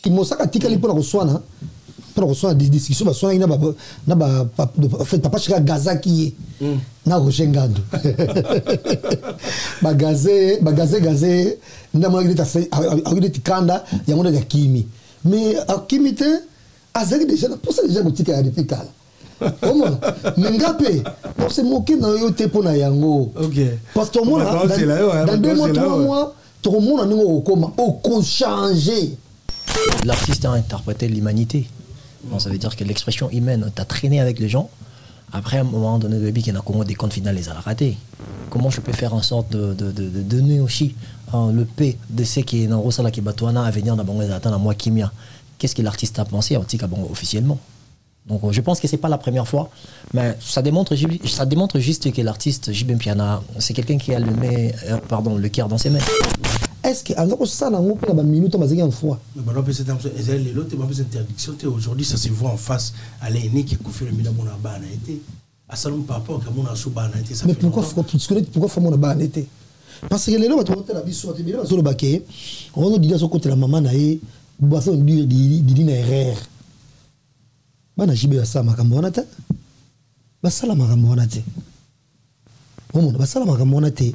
Mosaka tikali pour reçoana pour reçoana des discussions ba soina na ba fait papa chika gaza qui na rochengando ba gazé na mo ngita fait avec tikanda ya ngona ya kimi mais kimi te azaki déjà pour ça déjà boutique ya dipikala comment Mengapé pour se moquer dans yote pour na yango parce que moi dans 2 mois 3 mois tout le monde a nous comment au changer. L'artiste a interprété l'humanité. Bon, ça veut dire que l'expression humaine, tu as traîné avec les gens. Après, à un moment donné, le bébé qui n'a comment des comptes finales les a ratés. Comment je peux faire en sorte de donner aussi le P de ce qui est dans Rosala qui Batouana à venir dans la moi Kimia. Qu'est-ce que l'artiste a pensé officiellement? Donc je pense que c'est pas la première fois, mais ça démontre juste que l'artiste Jibem Piana, c'est quelqu'un qui a le cœur dans ses mains. Est-ce que alors ça n'a pas la minute on va fois aujourd'hui ça se voit en face à l'aîné qui confie le mina mona bana été à salon papa comme on a sous bana été ça. Mais pourquoi faut mon bana été? Parce que les lois tu la vie sur te sur le baquet on nous dit à son côté la maman naé boisson dire dit na erreur bana jibe ya sama kamona ta basala makamona te on basala makamona te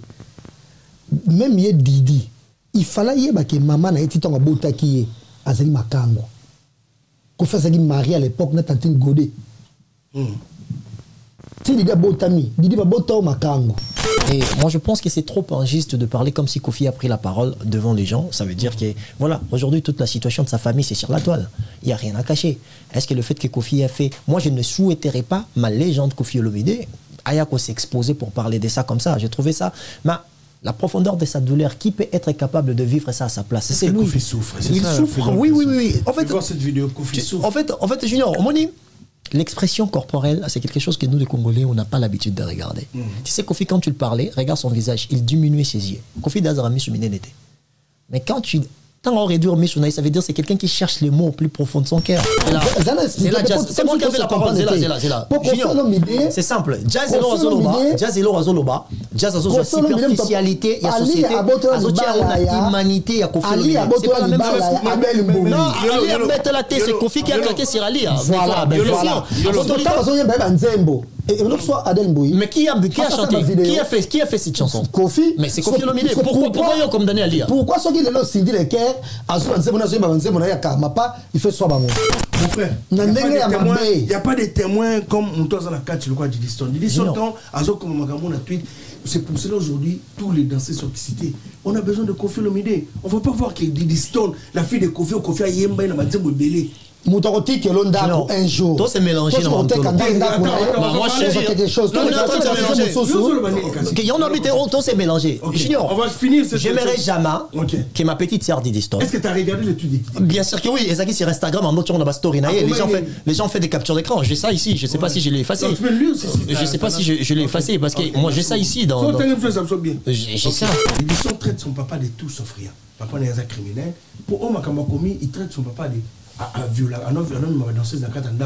même yé Didi il fallait que maman na été ton bota qui est azali makango ko fa zaki marié à l'époque na tantine godé si Didi botami Didi ba bota makango. Et moi je pense que c'est trop injuste de parler comme si Kofi a pris la parole devant les gens. Ça veut dire que voilà, aujourd'hui toute la situation de sa famille c'est sur la toile. Il n'y a rien à cacher. Est-ce que le fait que Kofi a fait, moi je ne souhaiterais pas ma légende Kofi Olomide Ayako s'exposer pour parler de ça comme ça. J'ai trouvé ça, mais la profondeur de sa douleur, qui peut être capable de vivre ça à sa place? C'est lui. Kofi souffre. Il souffre. Oui. En fait, voir cette vidéo, Kofi souffre. En fait, Junior, on dit. L'expression corporelle, c'est quelque chose que nous, les Congolais, on n'a pas l'habitude de regarder. Tu sais, Kofi, quand tu le parlais, regarde son visage, il diminuait ses yeux. Kofi Dazarami Souminenete. Mais quand on réduit Missouna, ça veut dire que c'est quelqu'un qui cherche les mots au plus profond de son cœur. C'est moi qui ai fait la parole, c'est là. C'est simple. Jazz et Razoloba, Jazz a superficialité, il y a société, il y a humanité, il y a Kofi Olomide. C'est pas la même chose. Non, Ali a mettre la tête, c'est Kofi qui a claqué sur Ali. Voilà. Mais qui a chanté? Qui a fait cette chanson? Kofi. Mais c'est Kofi Olomide. Pourquoi il y a comme Daniel Ali? Pourquoi ceux qui le Cindy le cœur, il fait soit bon. Mon frère, il n'y a pas de témoins comme Moutoua Zalaka, tu le crois, Didi Stone. Didi Stone, quand Azo comme Magamon a tweet, c'est pour cela aujourd'hui, tous les danseurs sont excités. On a besoin de Kofi Olomide. On ne veut pas voir que Didi Stone, la fille de Kofi a Yemba, il a Belé. Moutorotique que l'on a pour un jour. Tout c'est mélangé dans le moi je quelque chose. Il y en a mis tout c'est mélangé. On va finir cette. J'aimerais jamais que ma petite sœur Didi Stone. Est-ce que tu as regardé l'étude? Bien sûr que oui. Et ça qui sur Instagram en autre on a ma story. Les gens font des captures d'écran. J'ai ça ici. Je sais pas si je l'ai effacé. Je sais pas si je l'ai effacé parce que moi j'ai ça ici dans. J'ai ça. Didi Stone traite son papa de tout sauf rien. Papa n'est pas criminel. Pour Oma Kamakomi, il traite son papa de à violer un homme danseuse dans quatre ans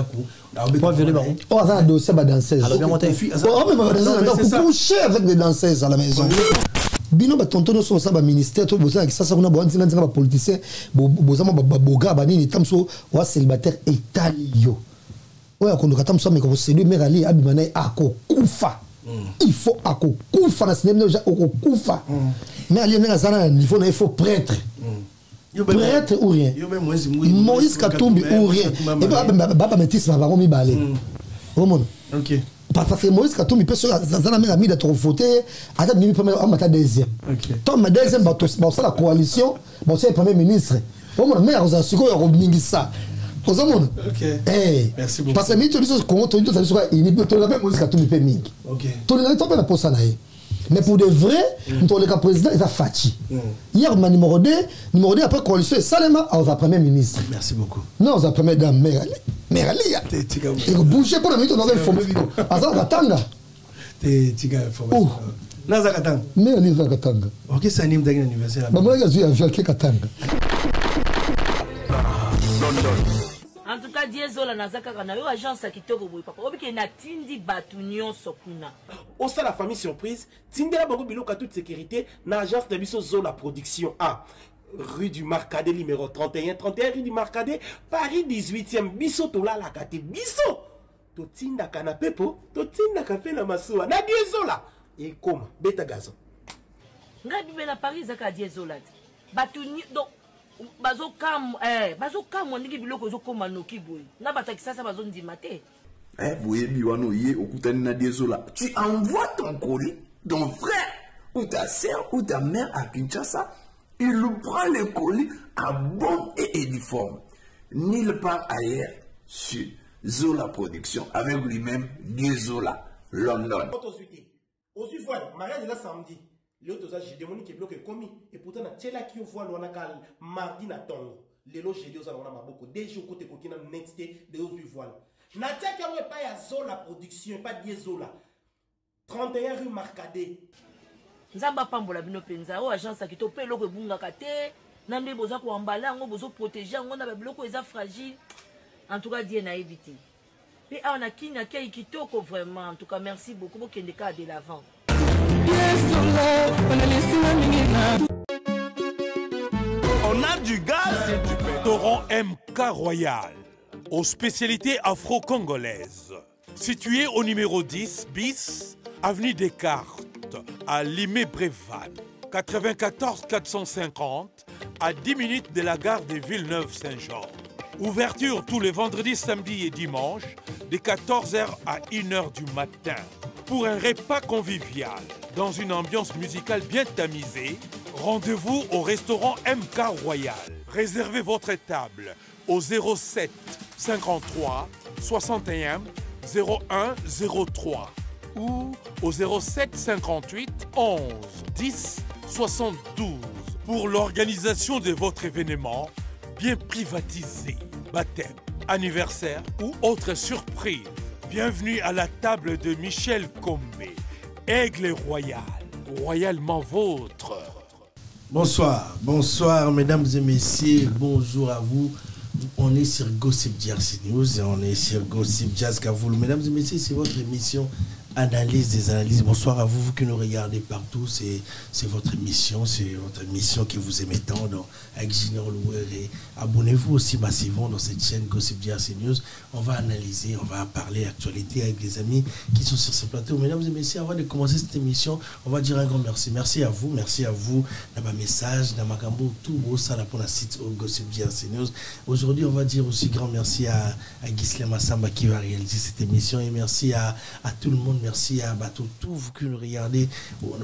pas violer baron oh ça dossier ba danseuse alors bien monté oh mais ma danseuse pour coucher avec des danseuses à la maison bino ba tontono so ça ba ministère to boza ki sasa kuna bonzi nzanga ba politicien boza ma boga ba nini tamso wa célibataire italio oya kondoka tamso mais ko séduire merali abimana akokufa il faut akokufa na cinéma déjà akokufa mais ali na zana niveau na il faut prêtre prêtre ou rien Moïse Katumbi ou rien et baba métis ma baromi balé comment OK parce que Moïse Katumbi peut sur zana mera mi d'être voté à date mi premier en deuxième tant ma deuxième ba ça la coalition bon c'est premier ministre comment mais on a su ko mingi ça OK merci beaucoup parce que mi to diso ko to diso ça il peut to la Moïse Katumbi pe mingi OK to na to pe na posa na mais pour de vrai, le cas président, il a fatigué. Hier, numéro 2 après coalition, et Salema, on va premier ministre. Merci beaucoup. Non, on va premier dame, Merali. Il a bougé pour la minute dans une forme vidéo. Azar Katanga. Naza Katanga. Merali Katanga. Ok, c'est un anniversaire. Maman, il a vu avec Katanga. En tout cas, Diezola Nazaka na yo agence à kitoko boy papa. Obi na tindi batunyon sokuna. Au sein la famille surprise, tindela bango biloko toute sécurité na agence de biso Zola production A. rue du Marcadet, numéro 31. 31 rue du Marcadet, Paris 18e. Biso tola la kate. Biso. Totinda canapé po. Totinda café na masuwa. Na diesola. Et comme beta gazon. Ngabi bela Paris zaka diesola. Batuni donc bazo kam ndiki biloko zo koma noki boy. Na batakisa sa bazo ndima te. Boye biwano ye okutani na diesola. Tu envoies ton colis, ton frère ou ta sœur ou ta mère à Kinshasa. Il prend le colis à bon et uniforme. Nulle part ailleurs sur Zola Production avec lui-même Diesola, London. Aussi voilà, mariage là samedi. L'autre j'ai demandé que bloc est commis et pourtant na tela qui voit l'on a mardi na tongo. Les loges j'ai dit aux on a beaucoup déjà côté kokina nexté de aussi voilà. Na tia qui a pas ya Zola Production pas Diesola. 31 rue Marcadet. Nzamba pambola bino penza o agence qui to pe loko bunga kate nande boza ko embala ngo bozo protéger ngo na ba biloko eza fragile. En tout cas Dieu na évité. Et on a qui na qui kitoko vraiment en tout cas merci beaucoup pour qu'il cas de l'avant. On a du gaz et du pétrole. Restaurant MK Royal aux spécialités afro-congolaises. Situé au numéro 10 bis avenue Descartes à Limay-Brévannes, 94 450 à 10 minutes de la gare de Villeneuve-Saint-Jean. Ouverture tous les vendredis, samedis et dimanches de 14h à 1h du matin. Pour un repas convivial dans une ambiance musicale bien tamisée, rendez-vous au restaurant MK Royal. Réservez votre table au 07 53 61 01 03 ou au 07 58 11 10 72 pour l'organisation de votre événement bien privatisé, baptême, anniversaire ou autre surprise. Bienvenue à la table de Michel Combé, Aigle Royal, royalement vôtre. Bonsoir, bonsoir mesdames et messieurs, bonjour à vous. On est sur Gossip Jazz News et on est sur Gossip Jazz Kavoulou. Mesdames et messieurs, c'est votre émission Analyse des analyses. Bonsoir à vous, vous qui nous regardez partout. C'est votre émission que vous aimez tant avec Junior Louéré. Abonnez-vous aussi massivement dans cette chaîne Gossip Jazz News. On va analyser, on va parler actualité avec des amis qui sont sur ce plateau. Mesdames et messieurs, avant de commencer cette émission, on va dire un grand merci. Merci à vous dans ma message, dans ma gambo, tout beau ça pour la site Gossip Jazz News. Aujourd'hui, on va dire aussi grand merci à Ghislaine Massamba qui va réaliser cette émission et merci à tout le monde. Merci à tout vous qui nous regardez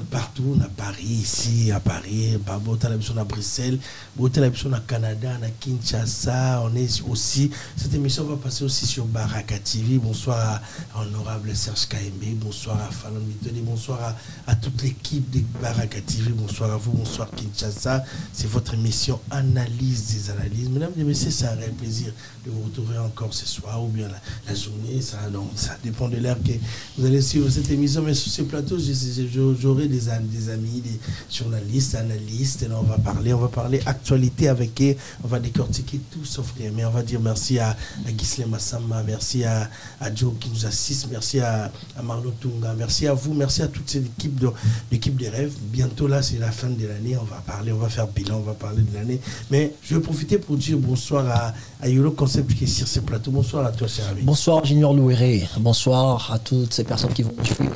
partout, à Paris, ici, à Paris, à Bruxelles, à Canada, à Kinshasa. On est aussi, cette émission va passer aussi sur Baraka TV. Bonsoir à Honorable Serge KMB, bonsoir à Fallon Mitoni, bonsoir à toute l'équipe de Baraka TV, bonsoir à vous, bonsoir Kinshasa. C'est votre émission Analyse des analyses. Mesdames et messieurs, c'est un réel plaisir de vous retrouver encore ce soir ou bien la journée. Ça dépend de l'heure que vous allez suivre cette émission, mais sur ce plateau, j'aurai des amis, des journalistes, analystes, et là, on va parler actualité avec eux, on va décortiquer tout sauf rien, mais on va dire merci à Ghislaine Massamba, merci à Joe qui nous assiste, merci à Marlo Tunga, merci à vous, merci à toute cette l'équipe des rêves. Bientôt là, c'est la fin de l'année, on va faire bilan, on va parler de l'année, mais je vais profiter pour dire bonsoir à Yolo Concept qui est sur ce plateau. Bonsoir à toi, cher ami. Bonsoir, Junior Louéré. Bonsoir à toutes ces personnes qui vont nous suivre.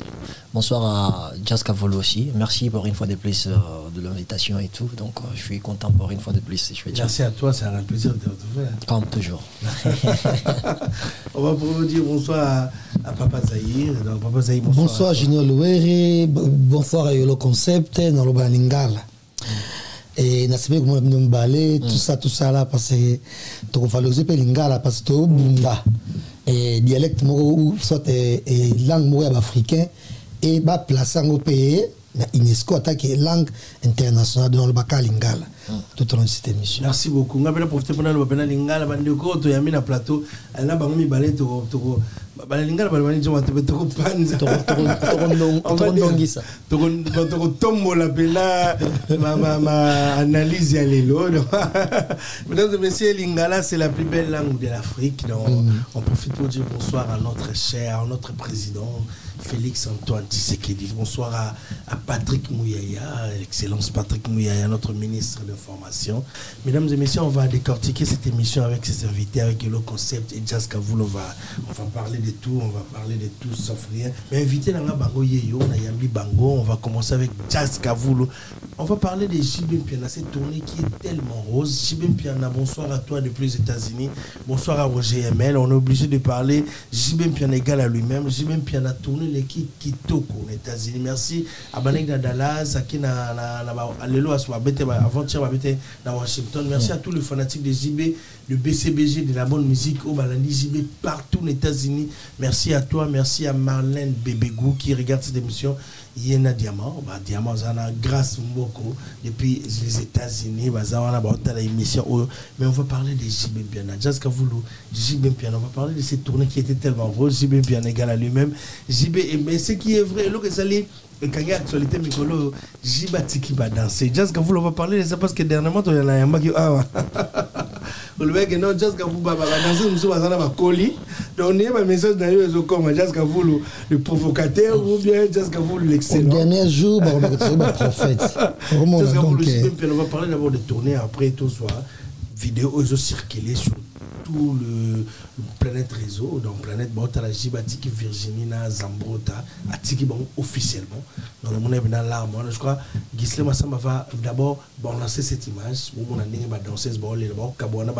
Bonsoir à Jazz Kavoulou aussi. Merci pour une fois de plus de l'invitation et tout. Donc, je suis content pour une fois de plus. Merci à toi, c'est un plaisir de te retrouver. Comme toujours. On va pour vous dire bonsoir à Papa Zahir. Papa Zahir, bonsoir Junior Louéré. Bonsoir à Yolo Concept. Dans le Balingala. Et nasebe comme on balé tout ça là parce que tu valoriser pe lingala parce que tu bunda et dialecte mo soit langue mo africain et ba placer en pays na UNESCO attaque langue internationale dans le bacal lingala tout au long de cette émission. Merci beaucoup. Ngabela profiter pour le bana lingala bandeko to yami na plateau ala ba mi balé to balingala balwani joma to panza to tombola pela ma analyse ya lelo. Mesdames et messieurs, lingala c'est la plus belle langue de l'Afrique. Donc on profite pour dire bonsoir à notre cher, notre président Félix Antoine Tshisekedi. Bonsoir à Patrick Mouyaya, l'excellence Patrick Mouyaya, notre ministre de l'information. Mesdames et messieurs, on va décortiquer cette émission avec ses invités, avec le concept et Jazz Kavoul. On va parler de tout, sauf rien. Mais invité dans la Bango Yeyo, Nayambi Bango, on va commencer avec Jazz Kavoul. On va parler de JB Mpiana, cette tournée qui est tellement rose. JB Mpiana, bonsoir à toi depuis les États-Unis. Bonsoir à Roger ML. On est obligé de parler JB Mpiana égal à lui-même. JB Mpiana tourné l'équipe Kitoko aux États-Unis. Merci à Banek de Dallas, à qui avant-hier dans Washington. Merci à tous les fanatiques de JB, de BCBG, de la bonne musique au Balandi JB partout aux États-Unis. Merci à toi, merci à Marlène Bébégou qui regarde cette émission. Yena Diamant, Diamant Zana grâce Mboko depuis les États-Unis, l'émission. Mais on va parler de JB Mpiana, Jazz Kavoul, JB Mpiana. On va parler de cette tournée qui était tellement rose. JB Mpiana égal à lui-même. JB, mais ce qui est vrai, que ça l'est. Quand il y a actualité, Mikolo, JB Tiki va danser. Jazz Kavoul, on va parler de ça parce que dernièrement, il y en a un qui le mec non Jazz Kavoul va danser, nous sommes dans colis. Donc, il y a un message dans les comme Jazz Kavoul, le provocateur, ou bien Jazz Kavoul, l'excellent. Au dernier jour, on va être le prophète. On va parler d'abord de tournée, après tout soir. Vidéo, ils ont circulé sur tout le planète réseau, donc planète Bota, Jibati, Virginie, Zambrota, Atiki, bon, officiellement. Donc, on est dans l'arme. Je crois que Gisle Massamba va d'abord lancer cette image. On a une danseuse, on a une danseuse, on a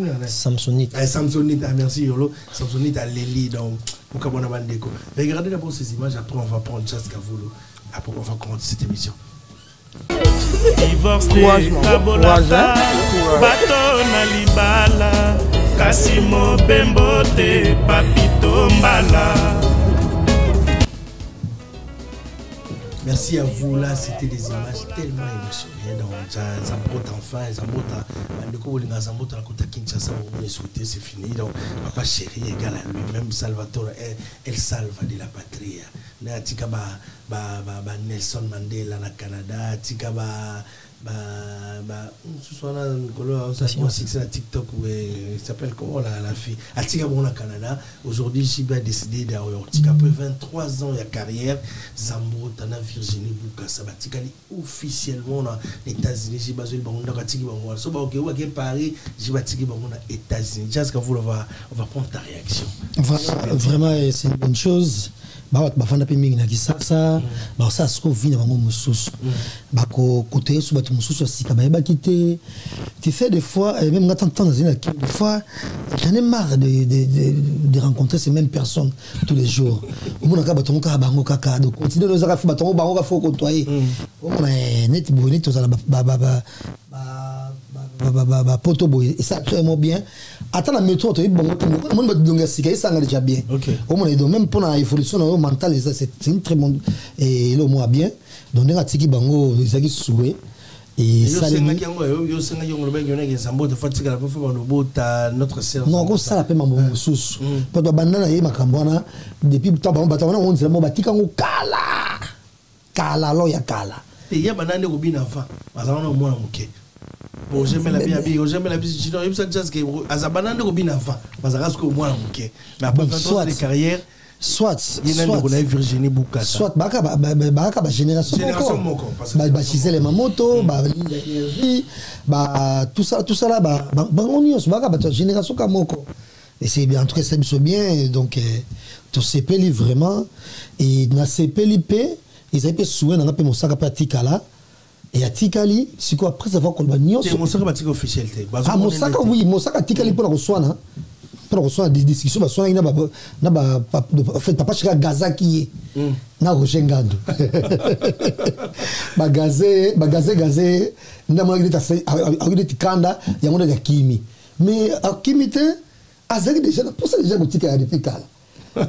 une Samsonite. Samsonite, merci Yolo. Samsonite à Lely, donc, regardez d'abord ces images, après on va prendre Jazz Kavoul. Après on va commencer cette émission. Divorce de Kabolaka, bato na libala, Kasimo Bembote, Papito Mbala. Merci à vous, là, c'était des images tellement émotionnelles. Donc, Zambrota enfin, Zambrota, Zambrota, la Kota Kinshasa, on est sauté, c'est fini. Donc, papa chéri égal à lui-même, Salvatore, El Salva de la patrie. Tika Nelson Mandela na Canada, Tika ce soit là, c'est la TikTok où il s'appelle comment la fille à Tika bon na Canada. Aujourd'hui, JB a décidé d'ailleurs Tika après 23 ans de carrière, Zambrota na Virginie Bukasa, Tika officiellement dans les États-Unis, JB a dit bon on a Tika bon so ok ou à Paris, JB a Tika bon na États-Unis. Jazz Kavoul, on va prendre ta réaction. Vraiment, c'est une bonne chose. Bafanda pe mingi na kisasa ba ça ce qu'on vit na bango mususu ba ko côté sous batu mususu sika ba bakité tu fais des fois même quand t'entends dans une des fois j'en ai marre de rencontrer ces mêmes personnes tous les jours mon ka batongo ka bango kaka de continuer nos affaires batongo bango ka faut côtoyer on est net bonito za ba poto boy et ça vraiment bien attends la métro tu bon mon ba donga sika ça déjà bien au moins donc même pour la évolution mentale c'est une très bonne et le moi bien donc on a tiki bango ezaki soué et ça notre séance non comme ça la paix mambo mususu pas ba banana et makambona depuis temps batana on dit ba tika ngo kala lo ya kala et ya banana ko bina fa bazana mo na muke bon j'aime la vie sinon il ça Jazz que azabana ko bina fa bazaka ko mo na muke mais après 20 ans de carrière soit Virginie Bukasa soit baka génération moko ba Gisele Mamoto ba énergie ba tout ça là ba on y baka génération kamoko et c'est bien en tout cas c'est bien donc to CPL vraiment et na CPLP ils avaient souhait na pe mosaka pratika là et à Tikali c'est quoi après avoir qu'on va nyonso c'est mosaka pratika officiel ah mosaka oui mosaka Tikali pour la reçoana pour reçoit des discussions parce qu'on a fait papa chez Gaza qui na Rochengando bagazé na mo ngita a tikanda ya mo de kimi mais akimite azaki déjà pour ça déjà gotika ya depikala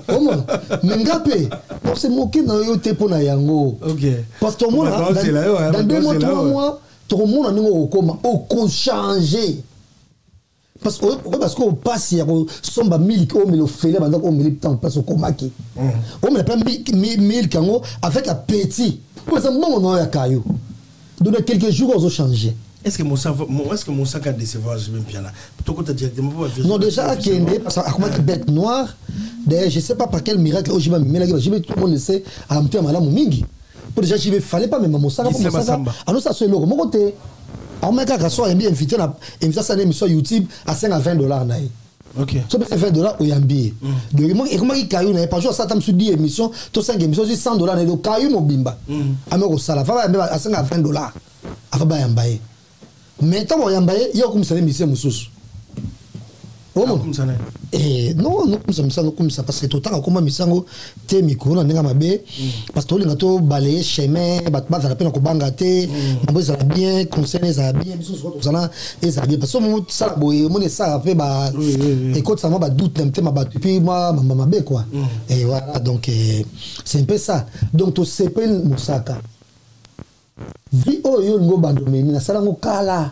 Comment Mengape on se moquer dans yo te pona yango OK parce que moi dans 2 mois 3 mois tout le monde a ningo koma au changer parce qu'on passe il y a somba milk on me le fait là pendant qu'on me le temps parce qu'on marque on me pas milk avec un petit pour ça moment on a caillou donc quelques jours on a changé Est-ce que Moussaka a décevoir JB Mpiana? Non, déjà, à Kende, parce que bête noire, d'ailleurs, je ne sais pas par quel miracle, tout le monde le sait, à Amté Malamu Mingi. Pour déjà, il ne fallait pas même Moussaka. Ah non, ça, c'est le mon côté. On m'a dit que bien invité à une émission YouTube à 5 à $20. Ok. Ça peut faire $20 au Yambi. Donc, et comment il caillou, par jour, ça t'a mis 10 émissions, tout 5 émissions, $100, et le caillou mobimba. Amero Sala, à 5 à $20. Afaba Yambaye. Mais tant qu'il y a il y a comme ça, l'émission Moussous. Oh non, non, comme ça, parce que tout le temps, comme ça, tu es micro, on a parce que tu as balayé chemin, tu as peine à bangater, tu as bien, conseiller, tu as bien, parce que ça, on ça, écoute, ça m'a doute, puis moi, quoi. Et voilà, donc, c'est un peu ça. Donc, tu sais pas Moussaka. Vi oyo ngo bandomeni na sala ngo kala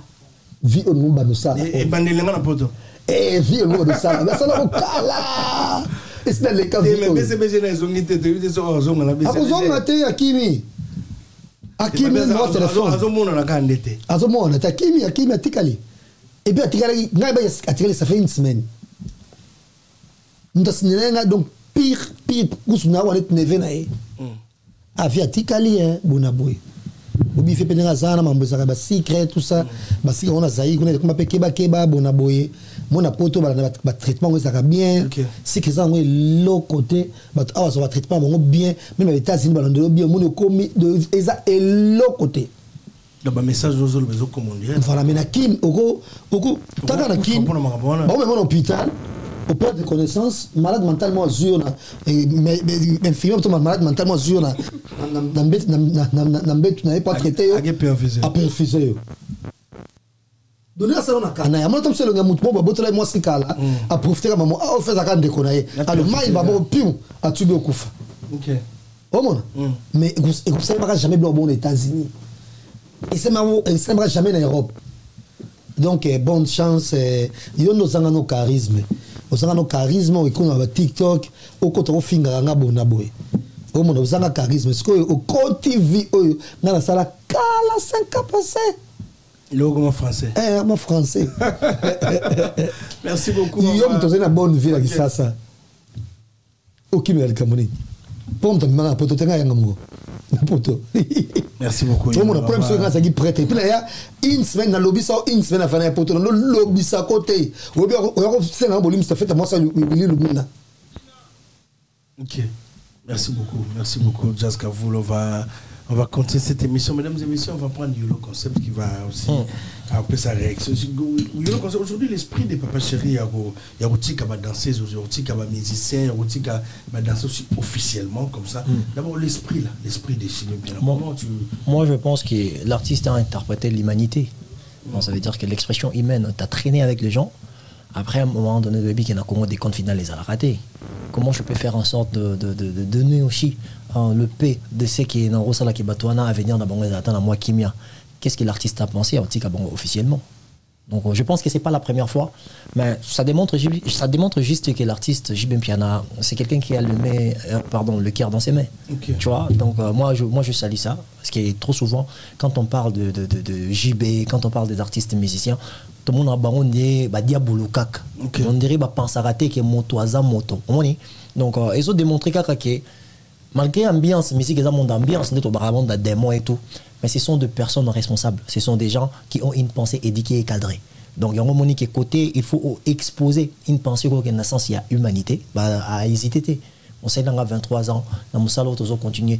vi oyo ngo bandosala et bandelenga na poto vi oyo ngo bandosala na sala ngo kala isna le ka vi mais BCBG na zongite de so zonga na BCBG azonga te akimi mo téléphone azomona na kandete azomona ta akimi atikali et puis atikali ngai ba atikali ça fait une semaine ntasinenga donc pire kusuna wa net neve na e avi atikali bonaboy obi fait pénéra zana mamboza ba secret tout ça ba secret on a zaï on a comme pas keba bona boye mon apoto ba traitement ça va bien c'est que ça on l'autre côté ba ça va traitement bon bien même les États-Unis ba ndelo bien mon komi de eza et l'autre côté donc ba message aux autres besoin commander voilà mais na kin oko taka na kin bon même en hôpital au perte de connaissance, malade mentalement sûr, mais film malade mentalement sûr, n'avait pas traité, à perfuser. Donner à ça on a canaille. Moi comme c'est le gars mouton, bah botter moi c'est cala, à profiter comme moi, ah on fait ça quand déconner. Alors moi il va bon piou, à tuer au couf. Ok. Oh mon. Mais vous savez jamais blanc bon aux États-Unis. Et c'est marrant, il s'aimera jamais en Europe. Donc bonne chance. Il y a nos charisme. Osanga no charisme okona ba TikTok okota ofinga nga bona boy o mona osanga charisme siko o TV oyo nga na sala kala 5 ans passé logo mon français mon français merci beaucoup yo mtoze na bonne vie la kisasa okimela likamoni pomta manga poto tenga yanga mo poto merci beaucoup o mona problème c'est ça qui prête et puis là il y a une semaine dans lobby ça une semaine à faire un poto dans lobby ça côté ou bien on c'est un volume ça fait moi ça le mona. Ok, merci beaucoup Jazz Kavoul. On va continuer cette émission, mesdames et messieurs. On va prendre Yolo Concept qui va aussi après sa réaction. Yolo Concept, aujourd'hui, l'esprit des Papa Chéri, il y a aussi qui va danser, il y a aussi qui va musicien, il y a aussi qui va danser aussi officiellement comme ça. D'abord, l'esprit des Chiliens. Moi, je pense que l'artiste a interprété l'humanité. Bon, ça veut dire que l'expression humaine, tu as traîné avec les gens. Après, à un moment donné, il y a des comptes finaux, les a ratés. Comment je peux faire en sorte de donner aussi le P de ce qui est dans Rosala qui Batouana à venir dans Bango à moi Kimia. Qu'est-ce que l'artiste a pensé officiellement? Donc je pense que c'est pas la première fois, mais ça démontre juste que l'artiste JB Mpiana, c'est quelqu'un qui a le cœur dans ses mains. Okay. Tu vois, donc moi je salue ça, parce que trop souvent, quand on parle de JB, quand on parle des artistes musiciens, tout le monde a baron des diabolo kak. On dirait pensaraté que moto aza moto. Donc ils ont démontré que malgré l'ambiance musique, ils ont mon ambiance, net au baravant de démons et tout. Mais ce sont des personnes responsables. Ce sont des gens qui ont une pensée éduquée et cadrée. Donc, il y a un moment qui côté, il faut exposer une pensée qui a un sens, il y a humanité, à hésiter. On sait dans 23 ans, dans mon salon, on continue.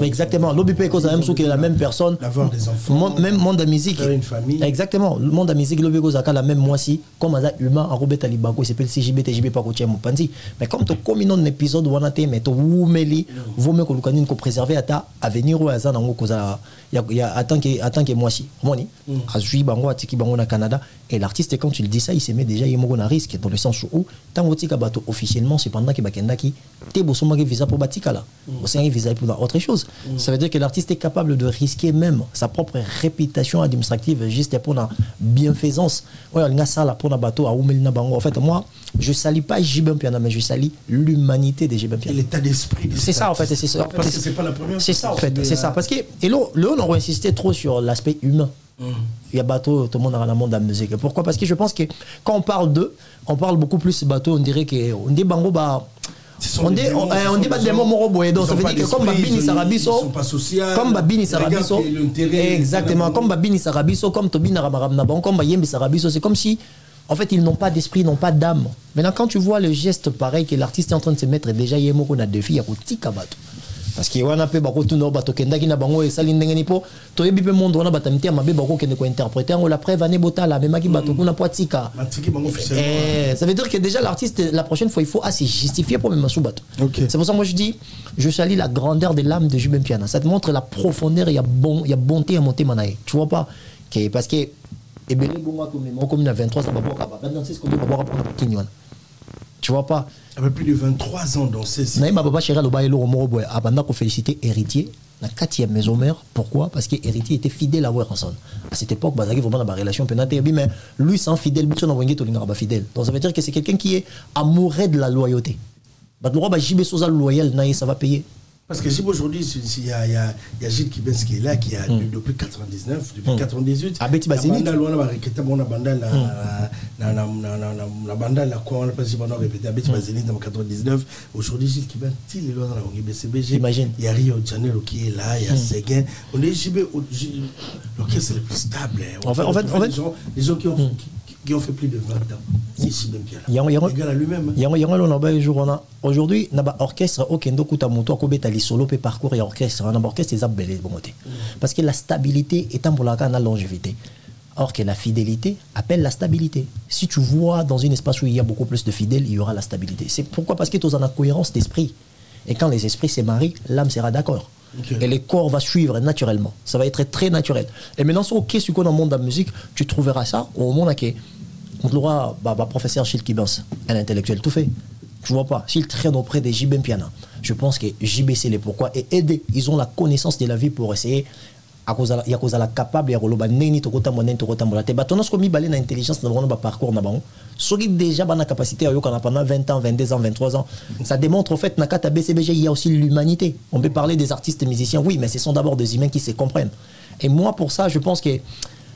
Exactement. L'OBP est même sous que la même personne. D'avoir des enfants. Même monde de musique. Une famille. Exactement. Le monde de musique, l'OBP est la même moitié. Comme un humain, en Robert Talibanko, il s'appelle CJB, TJB, pas coaché, mon panzi. Mais comme tu as un épisode où on a été, mais tu as oumeli, vaut mieux que vous connaissez préserver à ta avenir ou à ça, il y a attends que moitié. À Jui Bango, à Tiki Bango, au Canada. Et l'artiste, quand tu le dis ça, il se met déjà un risque dans le sens où, tant que tu as officiellement, c'est pendant qu'il y a tu as un visa pour Batikala. Tu as un visa pour autre chose. Ça veut dire que l'artiste est capable de risquer même sa propre réputation administrative juste pour la bienfaisance. En fait, moi, je ne salue pas JB Mpiana, mais je salue l'humanité de JB Mpiana. L'état d'esprit. C'est ça, en fait. C'est ça. Parce que c'est pas la première. C'est ça, en fait. C'est ça. Parce que, et là, on aurait insisté trop sur l'aspect humain. Il y a bateau, tout le monde a dans le monde de la musique. Pourquoi? Parce que je pense que quand on parle d'eux, on parle beaucoup plus de bateau, on dirait que on dit bango bah on dit pas des mots moroboé, donc ça veut dire que comme Babini Sarabiso, comme Babini Sarabiso, exactement, comme Babini Sarabiso, comme Tobina Ramaramnabon, comme Bayembi Sarabiso, c'est comme si en fait ils n'ont pas d'esprit, n'ont pas d'âme. Maintenant quand tu vois le geste pareil que l'artiste est en train de se mettre déjà Yemoko na défi ya kotika bato. Parce que wana pe bako tuno bato kendaki na bango e sali ndenge ni po to yebi pe monde wana batamiti mabe bako kende ko interpréter ngo la preuve ane botala même ki bato kuna poatika. Ça veut dire que déjà l'artiste la prochaine fois il faut assez justifier pour même sous bato. C'est pour ça que moi je dis je salue la grandeur de l'âme de JB Mpiana. Ça te montre la profondeur, il y a bonté à monter manaï. Tu vois pas que parce que et belé bonga comme na 23 ça va pas dans c'est ce qu'on doit voir pour Kinyon. Tu vois pas. Avec plus de 23 ans dans ces... Je vais féliciter Héritier, la 4e maison mère. Pourquoi? Parce que Héritier était fidèle à Werrason. À cette époque, il y avait vraiment une relation pénale. Mais lui, sans fidèle, fidèle. Donc ça veut dire que c'est quelqu'un qui est amoureux de la loyauté. Le roi JB Sosa loyal, ça va payer. Parce que JB aujourd'hui, il y a Gilles Kibens qui est là, qui a depuis 99, depuis 98. À Betty Basini. La banda, la quoi, on n'a pas répété à Betty Basini dans 99. Aujourd'hui, Gilles Kibens, il est là dans la BCBG. Imagine. Il y a Rio de Janeiro qui est là, il y a Seguin. On est JB, l'orchestre le plus stable. En fait, les gens qui ont fait plus de 20 ans. C'est JB Mpiana. Il y a lui-même. Il y a aujourd'hui, il y a un orchestre, solo peut parcours et orchestre, un orchestre c'est belé bon côté. Parce que la stabilité est un pour la longévité. Or que la fidélité appelle la stabilité. Si tu vois dans un espace où il y a beaucoup plus de fidèles, il y aura la stabilité. C'est pourquoi? Parce que tu as une cohérence d'esprit. Et quand les esprits se marient, l'âme sera d'accord. Et le corps va suivre naturellement. Ça va être très naturel. Et maintenant, si ok, si dans le monde de la musique, tu trouveras ça au monde qui on l'aura, professeur Gilles Kibens, un intellectuel tout fait. Tu vois pas, s'il traîne auprès de JB Mpiana, je pense que JB c'est les pourquoi et aider, ils ont la connaissance de la vie pour essayer à cause de la capable à roloba neni to kota monen to kota molate batonos ko mi balé na intelligence na ba parcours na bango soki déjà ba na capacité à yoka pendant 20 ans 22 ans 23 ans ça démontre en fait na kata BCBG il y a aussi l'humanité. On peut parler des artistes et musiciens oui mais ce sont d'abord des humains qui se comprennent et moi pour ça je pense que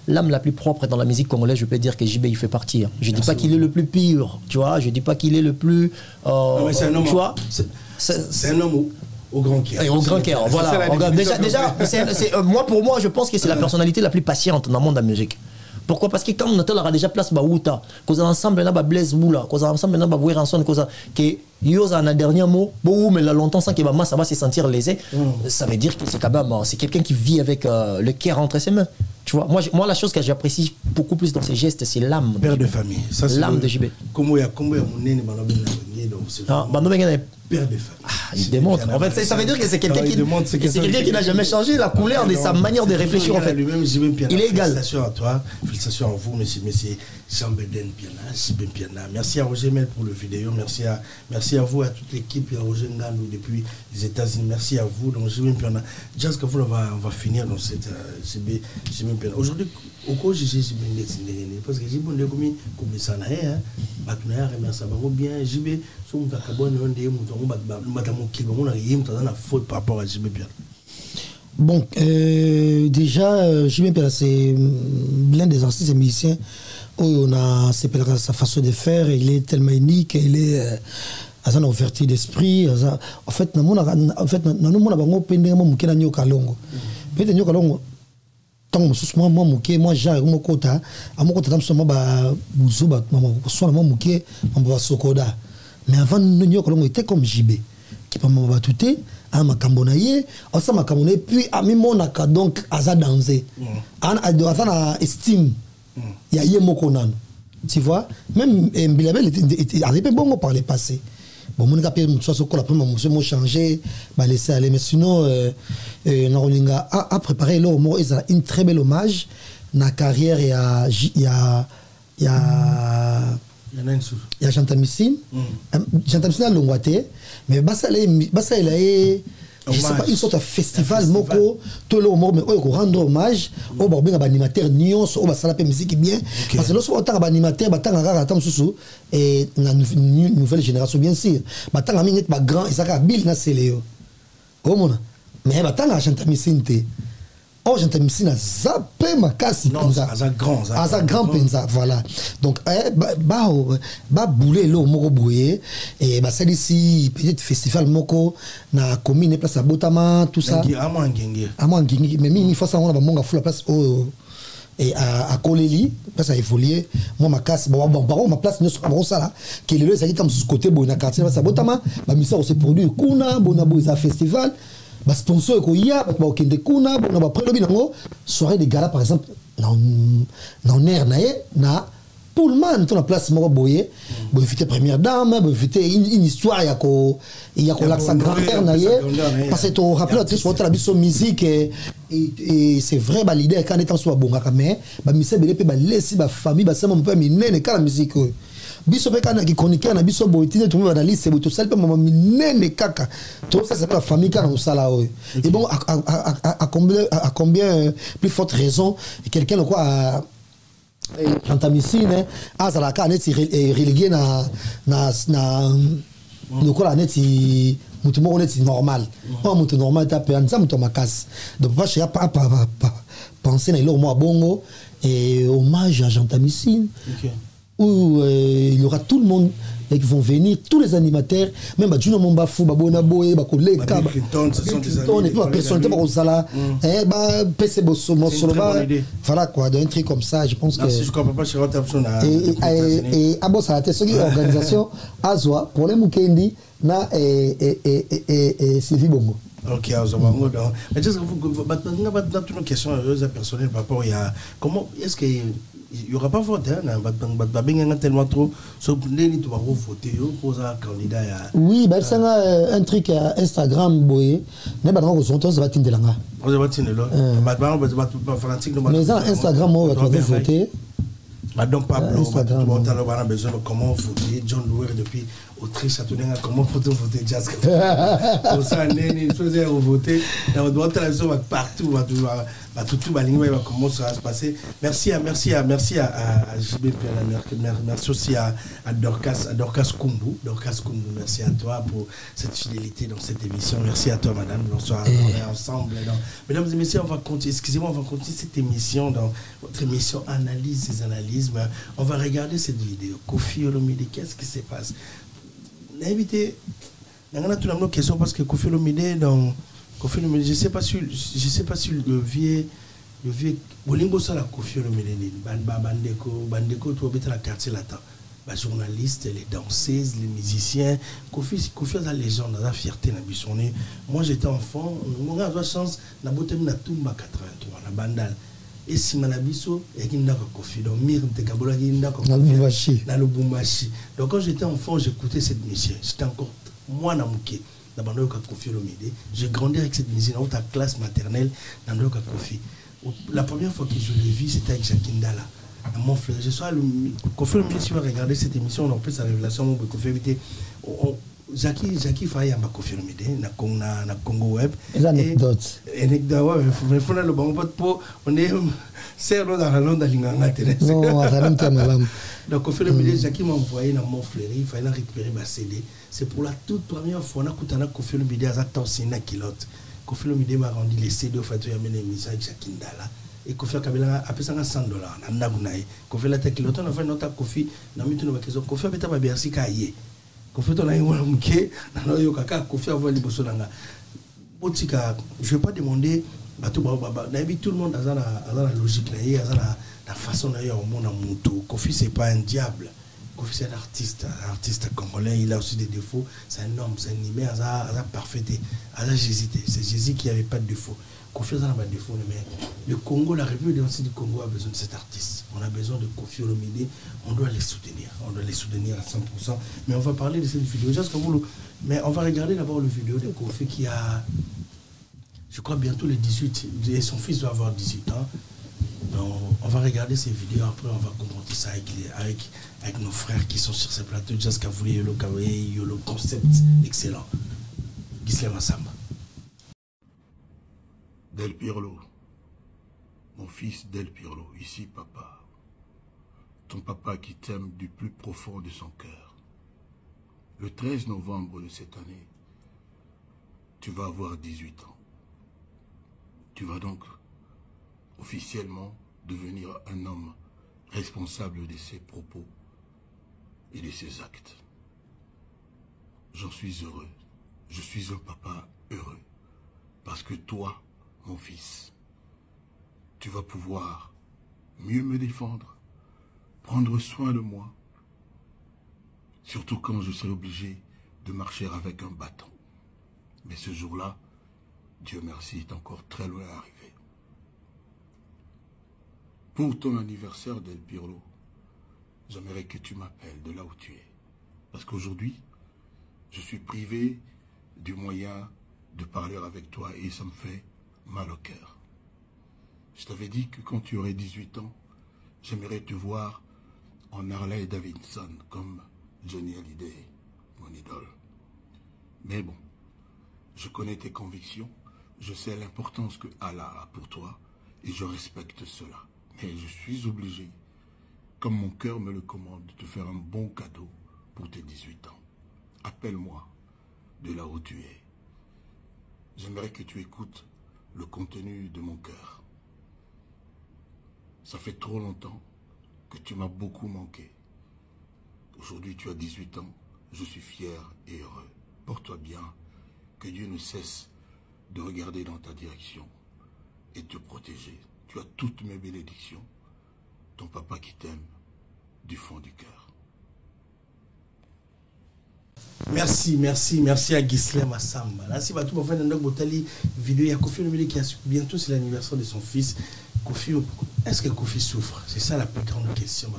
l'âme la plus propre dans la musique congolaise, je peux dire que JB il fait partie. Je ne dis pas qu'il est le plus pur, tu vois. Je ne dis pas qu'il est le plus. C'est un homme. Tu vois. C'est un homme au grand cœur. Et au grand cœur, voilà. Déjà, moi pour moi, je pense que c'est la personnalité la plus patiente dans le monde de la musique. Pourquoi? Parce que quand on aura déjà place Baouta, qu'on a ensemble là Blaise Moula, qu'on a ensemble là Werrason, qu'on a que Yosa un dernier mot, bon mais là longtemps sans que maman ça va se sentir lésé, ça veut dire que c'est quand même c'est quelqu'un qui vit avec le cœur entre ses mains. Tu vois, moi la chose que j'apprécie beaucoup plus dans ses gestes, c'est l'âme. Père de famille. L'âme de JB. Comment il y a mon nez père de famille. Il démontre. En fait, ça veut dire que c'est quelqu'un qui n'a jamais changé la couleur de sa manière de réfléchir en fait. Il est égal. Félicitations à toi, félicitations à vous, monsieur Jean-Beden Mpiana, JB Mpiana. Merci à Roger Mel pour le vidéo. Merci à vous, à toute l'équipe, à Roger Ngandou depuis les États-Unis. Merci à vous. Donc JB Mpiana. Just que vous on va finir dans cette JB Mpiana. Aujourd'hui, au cours de JB Mpiana, parce que JB Mpiana comme ça n'a rien. Batunaya remercie bien JB. Bon, déjà, JB Mpiana, c'est l'un des artistes et musiciens où on a sa façon de faire, il est tellement unique, il est à une ouverture d'esprit. En fait, nous avons moi j'ai mon kota à mon côté tam soma ba buzu ba so na muke mba sokoda mais avant nous kolongo était comme JB qui pas mba touté à makambo na ye osa makambo na puis a mi monaka donc aza danser an na estime ya ye moko nano tu vois même Mbilabel était arrivé bon par le passé. Bon, mon capé, soit ce qu'on a m'a changé, bah laisser aller. Mais sinon, Narolinga a préparé là au moins une très belle hommage. Na carrière, il y a Jantamissine. Jantamissine a l'ongouaté, mais bassa il a je sais pas, une sorte de festival moko tout le monde mais rendre hommage au bien animateur Nyons au basala pe musique bien parce que lorsque on t'a animateur batanga rara tam susu et la nouvelle génération bien sûr batanga minute ba grand et ça ka bill na seleo au mona mais batanga chanta misinte Oh, j'entends ici, na zappé ma casse. Non, c'est grand penza, voilà. Donc, boulé l'eau, moko boué, et c'est ici, peut-être festival moko, na commune, place à Botama, tout ça. À moi, mais il faut ça, on a mon gafou la place au. Et à Koleli, parce à évoluer, moi ma casse, ma place ne sera pas ça là, qui est le ça qui est sur côté bon quartier, parce que Botama, ma mission c'est produit kuna, bonabo za festival, bah sponsor ko ya, bah okende kuna, bonaba prélobi nango, soirée de gala par exemple, non air na Pullman, dans la place moko boye, bon inviter première dame, bon inviter une histoire il y a l'accent grand-père naie, parce que tu rappelles tu vois la biso musique et c'est vrai bah l'idée quand étant soit bon mais bah mise belé pe bah laisser bah famille bah ça mon peu minene quand la musique biso pe kana ki chroniqueur na biso boitine tout le monde analyse c'est tout ça pe maman minene kaka tout ça c'est pas famille quand on ça là et bon à combien plus forte raison quelqu'un quoi Chantamicine, azalaka neti relégué na lokola neti mutu moko neti normal. Pas mutu normal ta pe anza mutu makasi. Donc pas chez pas penser na ilo mo bongo et hommage à Chantamicine. Où il y aura tout le monde qui vont venir, tous les animateurs, même Juno Mombafou, Babona Boé, Bakoleka, Clinton, et puis la personnalité par Osala, PC Bossoma, voilà quoi, d'un truc comme ça, je pense que. Si je comprends pas, je vais et à Bossa, la organisation, Azwa, pour les Mukendi, na et Sylvie Bongo. Ok, mais juste que vous, dans toutes nos questions personnelles par rapport à comment est-ce que il n'y aura pas vote, hein, tellement trop. Oui, c'est un truc à Instagram, boy. Mais Instagram, on va voter. Madame Pablo, on a besoin de comment voter. John Louer depuis Autriche, comment voter jazz. Pour ça, il faisait voter. On doit télévision partout, tout comment ça va se passer. Merci à JB, merci aussi à Dorcas Kumbu. Dorcas Kumbu, merci à toi pour cette fidélité dans cette émission. Merci à toi, madame. Bonsoir, on est ensemble. Mesdames et messieurs, on va continuer cette émission dans votre émission Analyse des analyses. On va regarder cette vidéo. Koffi Olomide, qu'est-ce qui se passe? Invité, on a tout une question parce que Koffi Olomide, je ne sais pas si le vieux Bolingo ça la Koffi Olomide, Bandeko, tu habites la quartier latin. Les journalistes, les danseuses, les musiciens, Koffi a la légende, la fierté. Moi j'étais enfant, on a la chance, na botem na Tumba 83, la bandale. Et si Manabiso, il y a un Koffi, donc Mirim Tekabola, il y a un Lubumbashi. Donc quand j'étais enfant, j'écoutais cette musique. J'étais encore, moi, Namouké, dans le Koffi Olomide. J'ai grandi avec cette musique dans ta classe maternelle, dans le Koffi. La première fois que je l'ai vu, c'était avec Jacques Ndala. Mon frère, je suis Koffi Olomide, si vous regardez cette émission, on a fait sa révélation, on peut Koffi Olomide. Jackie Faye a Koffi Olomide na Congo Web. Anecdote, ouais, faut le bon pot on est serre dans la langue de l'inganga. Non, donc Koffi Olomide, Jackie m'a envoyé dans mon frère, il fallait récupérer ma CD. C'est pour la toute première fois on a Koffi Olomide à Tansi na kilote. Koffi Olomide m'a rendu les CD au fait de amener émission avec Jackie Ndala. Et Koffi Kabila a payé $100 na Nabunaï. Koffi la kilote on a fait notre Koffi na mitu na question Koffi abeta ba Bercy kaye. Koffi on a eu un mouké, na yo kaka Koffi a volé liboso nanga. Botika, je vais pas demander tout le monde a la logique la façon d'ailleurs au monde en moto. Koffi c'est pas un diable. Koffi c'est un artiste congolais, il a aussi des défauts, c'est un homme, c'est un humain, il a parfaité, il a Jésus, c'est Jésus qui n'avait pas de défaut. Koffi n'a pas de défaut, mais le Congo, la République démocratique du Congo a besoin de cet artiste. On a besoin de Koffi Olomide, on doit les soutenir à 100%. Mais on va parler de cette vidéo, mais on va regarder d'abord le vidéo de Koffi qui a, je crois bientôt les 18, et son fils doit avoir 18 ans. Donc, on va regarder ces vidéos, après on va commenter ça avec nos frères qui sont sur ces plateaux. Jusqu'à vous, le concept excellent. Gisela Massamba. Del Pirlo, mon fils Del Pirlo, ici papa. Ton papa qui t'aime du plus profond de son cœur. Le 13 novembre de cette année, tu vas avoir 18 ans. Tu vas donc officiellement devenir un homme responsable de ses propos et de ses actes. J'en suis heureux. Je suis un papa heureux. Parce que toi, mon fils, tu vas pouvoir mieux me défendre, prendre soin de moi, surtout quand je serai obligé de marcher avec un bâton. Mais ce jour-là, Dieu merci, est encore très loin à arriver. Pour ton anniversaire Del Pirlo, j'aimerais que tu m'appelles de là où tu es. Parce qu'aujourd'hui, je suis privé du moyen de parler avec toi et ça me fait mal au cœur. Je t'avais dit que quand tu aurais 18 ans, j'aimerais te voir en Harley Davidson comme Johnny Hallyday, mon idole. Mais bon, je connais tes convictions, je sais l'importance que Allah a pour toi et je respecte cela. Mais je suis obligé, comme mon cœur me le commande, de te faire un bon cadeau pour tes 18 ans. Appelle-moi de là où tu es. J'aimerais que tu écoutes le contenu de mon cœur. Ça fait trop longtemps que tu m'as beaucoup manqué. Aujourd'hui, tu as 18 ans. Je suis fier et heureux. Porte-toi bien. Que Dieu ne cesse de regarder dans ta direction et te protéger. Tu as toutes mes bénédictions. Ton papa qui t'aime du fond du cœur. Merci, merci, merci à Ghislain Massamba. Là, si vous avez une vidéo, il y a Kofi Olomide qui a bientôt, c'est l'anniversaire de son fils. Kofi, est-ce que Kofi souffre? C'est ça la plus grande question.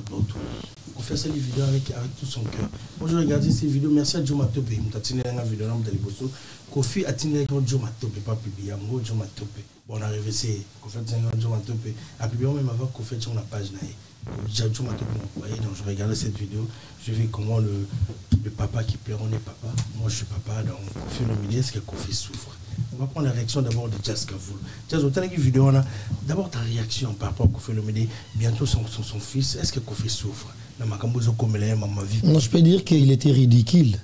Kofi a fait des vidéos avec tout son cœur. Moi, je regarde ces vidéos. Merci à Joe Matope. Kofi a tenu avec Joe Matope, pas publié. Joe Matope. Bon, on a arrivé, c'est Kofi a tenu avec Joe Matope. A publié même avant Kofi sur la page. Joe Matope m'a envoyé. Donc, je regardais cette vidéo. Je vis comment le papa qui pleure, on est papa. Moi, je suis papa. Donc, Kofi Olomide, est-ce que Kofi souffre? On va prendre la réaction d'abord de Jazz Kavoul. Jazz, autant que vidéo, d'abord ta réaction par rapport à Kofi Olomide, bientôt son fils, est-ce que Kofi souffre? Non, je peux dire qu'il était ridicule.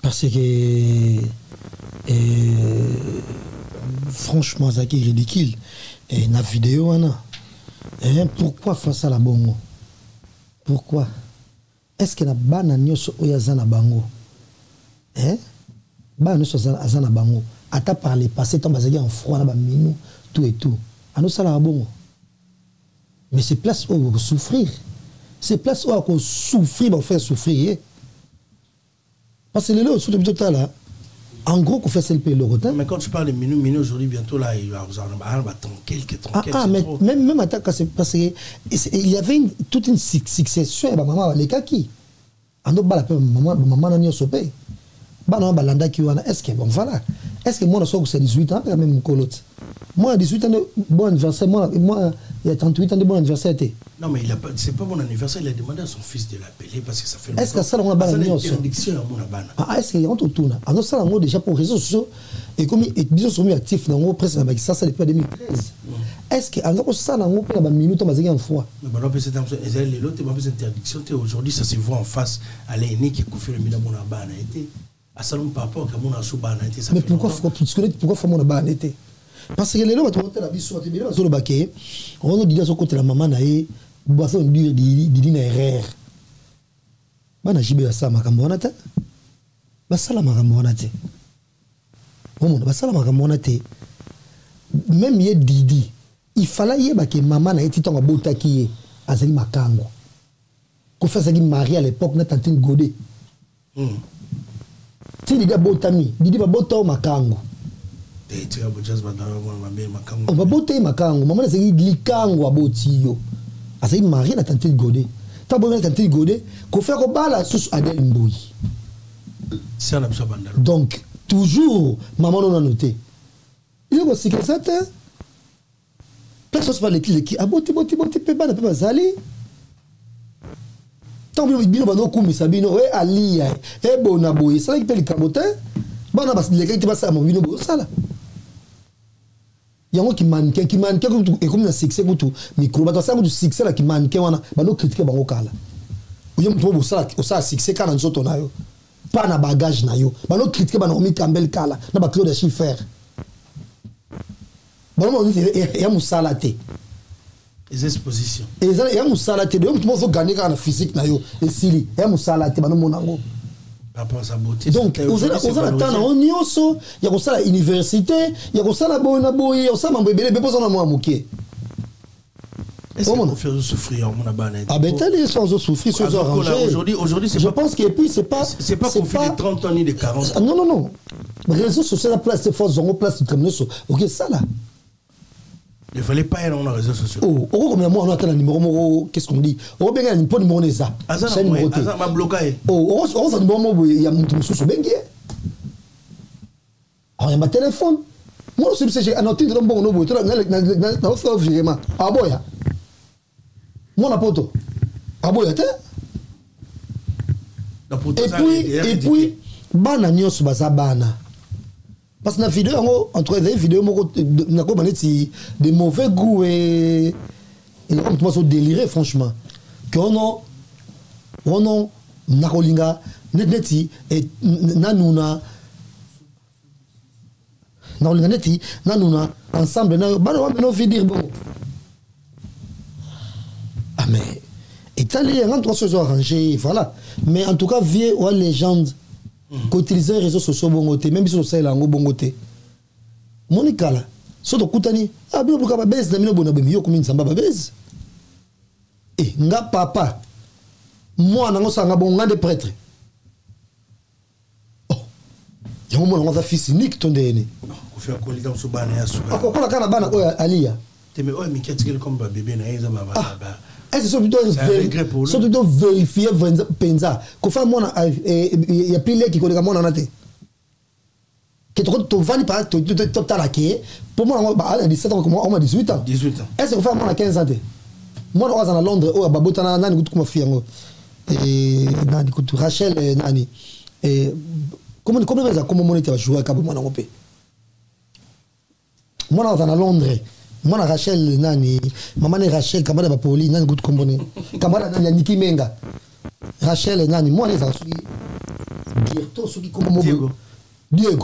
Parce que, franchement, c'est ridicule. Et la vidéo, pourquoi faire ça la bongo? Pourquoi? Est-ce que la banane sur Oyazana Bango? Banane sur Oyazana Bango. À ta parler, passer ton bazagi en froid, tout et tout. À nous, ça la bongo. Mais c'est place où on souffrir. C'est place où on souffrir, on fait souffrir. Parce que les lots, tout là, en gros, qu'on fait CLP le retard. Mais quand tu parles de Minou aujourd'hui, bientôt là, il va attendre quelques temps. Mais même à parce qu'il y avait toute une succession, maman, les kaki. En d'autres, maman n'a pas sopé. Est-ce que bon, voilà. Est-ce que moi, c'est 18 ans, même mon colotte. Moi, 18 ans de bon anniversaire, moi, il y a 38 ans de bon anniversaire. Non, mais c'est pas bon anniversaire, il a demandé à son fils de l'appeler parce que ça fait longtemps. Est-ce que ça, on a ban interdiction à mon abana? Est-ce qu'il y a un tour? Alors, ça, on a déjà pour les réseaux sociaux, et comme ils sont mis actifs dans le presse, ça depuis 2013. Est-ce que, alors, ça, on a une minute, on va dire une fois. Mais bon, les autres, interdiction, aujourd'hui, ça se voit en face à l'aîné qui a confié le milieu de mon abana. Mais pourquoi faut mon abana? Parce que les gens qui ont été la vie sur le baquet, on a dit à son côté la maman naïe, boisson dure, dit erreur. Bana jibe ça makamboanate. Basala makamboanate. Comment basala makamboanate. Même yé Didi, il fallait que maman naïe titon abota qui est azali makango. Qu'on fasse azali marié à l'époque n'a tenté de goder. Si Didi abotami, Didi abota makango. On va botter makango, maman c'est likango abotiyo. Asa marié na tenté de goder. Ta bonne tenté de goder, qu'on fait au bal à tous Adèle Mbouy. Donc toujours maman on a noté. Il est aussi que ça te. Personne pas les qui aboti pe bana pe bazali. Tant que bino bano kumi sabino e ali e bona boy, ça qui peut le caboter. Bana bas les gars qui passe à mon bino bo ça là. Il y a un qui manque et comme un succès tout micro bah ça du succès là qui manque wana bah no critiquer bango kala oyo mtu bo ça ça succès kana nzoto nayo pas na bagage nayo bah no critiquer bah no mi Campbell kala na ba Claude Schiffer bah no il y a musala te Les expositions. Et il y a un salaté, il y a un gagner dans la physique, et Sili, il y a un salaté, il y a un rapport à sa beauté. Donc, vous avez un il y a une université, il y a un boy, il y a un bébé, il y a un bébé. Est-ce qu'on fait souffrir? Ah ben, t'as sans souffrir, sans arranger. Aujourd'hui, je pense que puis c'est pas qu'on fait de 30 ans ni de 40 ans. Non, non, non. Réseau social, la place de force, on place de terminer. Ok, ça là. Il ne fallait pas aller dans les réseaux sociaux. Oh, combien de mois on attend un numéro, qu'est-ce qu'on dit? On va bien un numéro de ça. C'est un numéro. Ça bloqué. Oh, on a un numéro, il y a un numéro sur le bengue. Il y a un téléphone. Moi, je sais que j'ai un autre bon numéro. Tu as un virement. Ah, boya. Moi, la poto. Ah, boya, et puis, bana nyos basa bana. Parce que dans la vidéo, entre les vidéos, on a des mauvais goûts et on commence à délirer, franchement. On a Nakolinga, Netneti, et Nanuna, Nanuna, ensemble, on va dire bon. Ah, mais, Italien, on doit se arranger, voilà. Mais en tout cas, vieille ou légende. Qu'utiliser les réseaux sociaux bon côté, même si c'est là en bon côté. Monica là, so to kutani, ah bien pour que base d'amino bona bemi yo comme samba base. Eh, nga papa. Moi nango sanga bon nga de prêtre. Oh. Ya mo nga fils unique ton dene. Ko fi akoli dans so bana ya suba. Ako la kana bana oya alia. Teme oya mi ketikele comme bébé na yeza baba. Est-ce que tu dois vérifier Penza? Qu'on fait mon il y a plus qui connaît mon anaté. Que tu vas pas tu t'as pour moi à 17 ans on a 18 ans. 18 ans. Est-ce que fait mon à 15 ans? Moi on va à Londres oh babotana nani kutu kuma fiango. Et nani kutu Rachel nani. Et comment on était jouer à moi na ngopé. Moi on va à Londres. Moi, Rachel, nani, maman Rachel, camarade de Poli, nani, good company. Camarade de Niki Menga. Rachel, nani, moi, les amis, Diego, ceux qui comme Diego.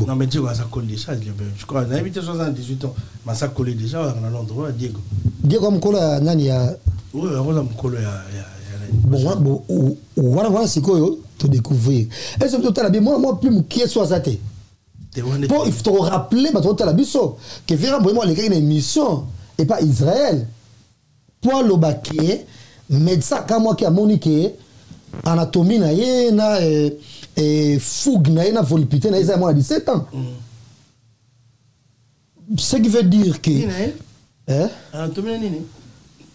Non, mais Diego, ça colle déjà, je crois, on a invité 78 ans, mais ça colle déjà, on a l'endroit, Diego. Diego, on colle à nani, à. Oui, on colle à. Bon, voilà, c'est quoi, tu découvrir. Est-ce que tu as moi, plus qui est soit ça. Bon, il faut te rappeler, que vraiment les gars une émission et pas Israël. Pour le baquet, médecin comme moi qui a moniqué, anatomie na fougue na volupité na ils ont 17 ans. Ce qui veut dire que anatomie nini?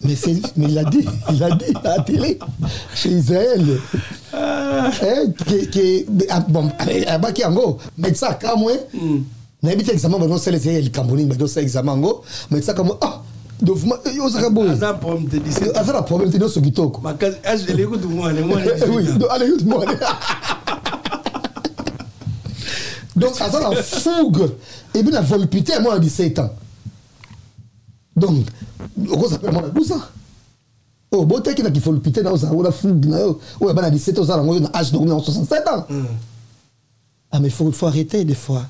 Mais il a dit à la télé, chez Israël. Bon, avec Yango, mais ça, comme moi, n'habite examen, mais non, c'est le Cameroun, mais non, c'est examen, mais ça, comme ah, donc, yo, ça, bon. Ça, problème, te dit, c'est un problème, te dit, ce qui toque. Ma case, je l'écoute, moi, oui, allez, écoute-moi. Donc, à ça, la fougue, et bien, la volupité, moi, à 17 ans. Donc, on s'appelle mon aboussa. Oh, bon, t'es qui faut le piter dans ça, on a fou, on a 17 ans, on a âge de 67 ans. Ah, mais il faut arrêter des fois.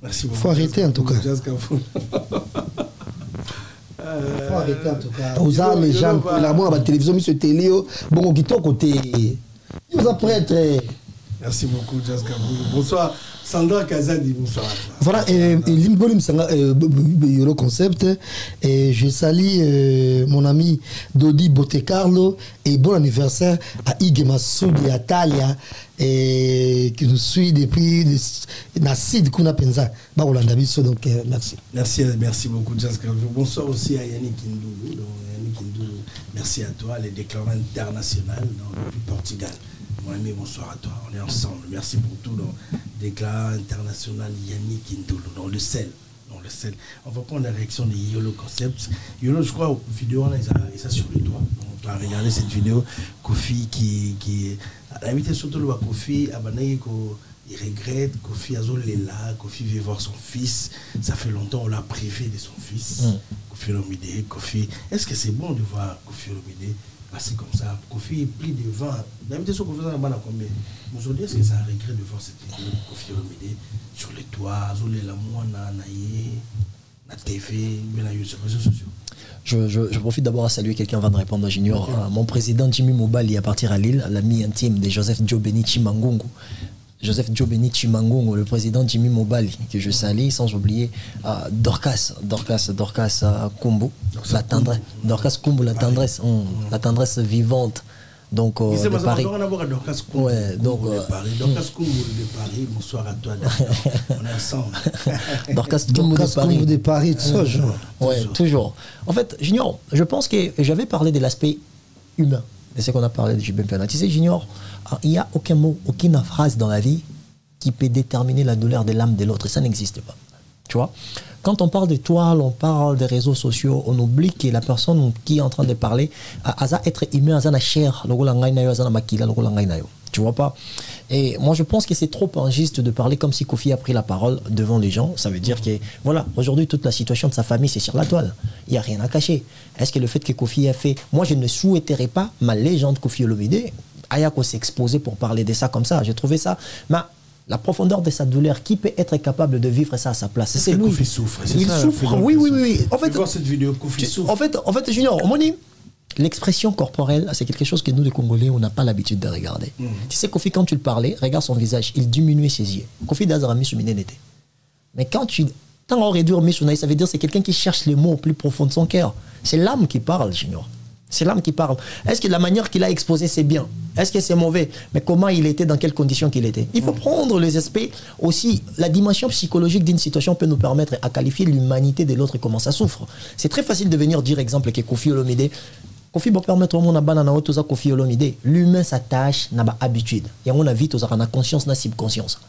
Merci beaucoup. Il faut arrêter en tout cas. Il faut arrêter en tout cas. Aux arts, les gens, la la télévision, monsieur Télé, bon, on quitte au côté. Ils vous apprêtent. Merci beaucoup, Jazz Kaboul. Bonsoir. Sandra Kazadi, bonsoir. Voilà, le concept. Et je salue mon ami Dodi Botecarlo et bon anniversaire à Ige Massoudi Atalia et qui nous suit depuis Nassid Kuna Penza. Donc merci. Merci beaucoup, Jazz Kaboul. Bonsoir aussi à Yannick Kindoulou. Merci à toi, les déclarants internationaux depuis Portugal. Mon ami, bonsoir à toi. On est ensemble. Merci pour tout. Déclaration international Yannick Kindoulou, dans le sel. On va prendre la réaction de Yolo Concept. Yolo, je crois, vidéo, là, il ça sur le toit. On va regarder cette vidéo. Kofi qui a invité surtout le Kofi, il regrette. Kofi Azolela, Kofi veut voir son fils. Ça fait longtemps on l'a privé de son fils. Kofi Olomide, Kofi. Est-ce que c'est bon de voir Kofi Olomide passer comme ça? Kofi est pris devant. D'habitude, sur Kofi Olomide, combien? Aujourd'hui, est-ce que ça regrette de voir cette vidéo de Kofi Olomide sur les toits, Azolela, moi, na TV, sur les réseaux sociaux? Je profite d'abord à saluer quelqu'un avant de répondre à Junior. Mon président Jimmy Mobali à partir à Lille, l'ami intime de Joseph Diobeni Chimangongo. Joseph Diobeni Chimangongo, le président Jimmy Mobali, que je salue, sans oublier Dorcas Kumbu, la tendresse, Dorcas Kumbu, la tendresse vivante. Donc, de Paris. Ouais, donc, Dorcas Kumbu de Paris, bonsoir à toi. On est ensemble. Dorcas Kumbu de Paris, toujours. Ouais, toujours. En fait, Junior, je pense que j'avais parlé de l'aspect humain de ce qu'on a parlé de JB Mpena. Tu sais, Junior, il n'y a aucun mot, aucune phrase dans la vie qui peut déterminer la douleur de l'âme de l'autre. Ça n'existe pas. Tu vois? Quand on parle d'étoiles, on parle des réseaux sociaux, on oublie que la personne qui est en train de parler a être humain, a chair, tu vois pas? Et moi je pense que c'est trop injuste de parler comme si Kofi a pris la parole devant les gens. Ça veut dire que, voilà, aujourd'hui toute la situation de sa famille c'est sur la toile. Il n'y a rien à cacher. Est-ce que le fait que Kofi a fait... Moi je ne souhaiterais pas ma légende Kofi Olomide Ayako s'exposer pour parler de ça comme ça. J'ai trouvé ça... Mais la profondeur de sa douleur, qui peut être capable de vivre ça à sa place? C'est lui. Kofi souffre. Il souffre, oui. En fait, cette vidéo, Kofi souffre. En fait, Junior, on dit, l'expression corporelle, c'est quelque chose que nous, les Congolais, on n'a pas l'habitude de regarder. Tu sais, Kofi, quand tu le parlais, regarde son visage, il diminuait ses yeux. Kofi Dazarami Souminenete. Mais quand on aurait dû remettre ça veut dire que c'est quelqu'un qui cherche les mots au plus profond de son cœur. C'est l'âme qui parle, Junior. C'est l'âme qui parle. Est-ce que la manière qu'il a exposé, c'est bien? Est-ce que c'est mauvais? Mais comment il était, dans quelles conditions qu'il était? Il faut prendre les aspects aussi. La dimension psychologique d'une situation peut nous permettre à qualifier l'humanité de l'autre et comment ça souffre. C'est très facile de venir dire, exemple, que Kofi Olomide, Kofi va permettre au monde à Kofi Olomide. L'humain s'attache, n'a pas habitude. Et on a vite, on a conscience, n'a subconscience.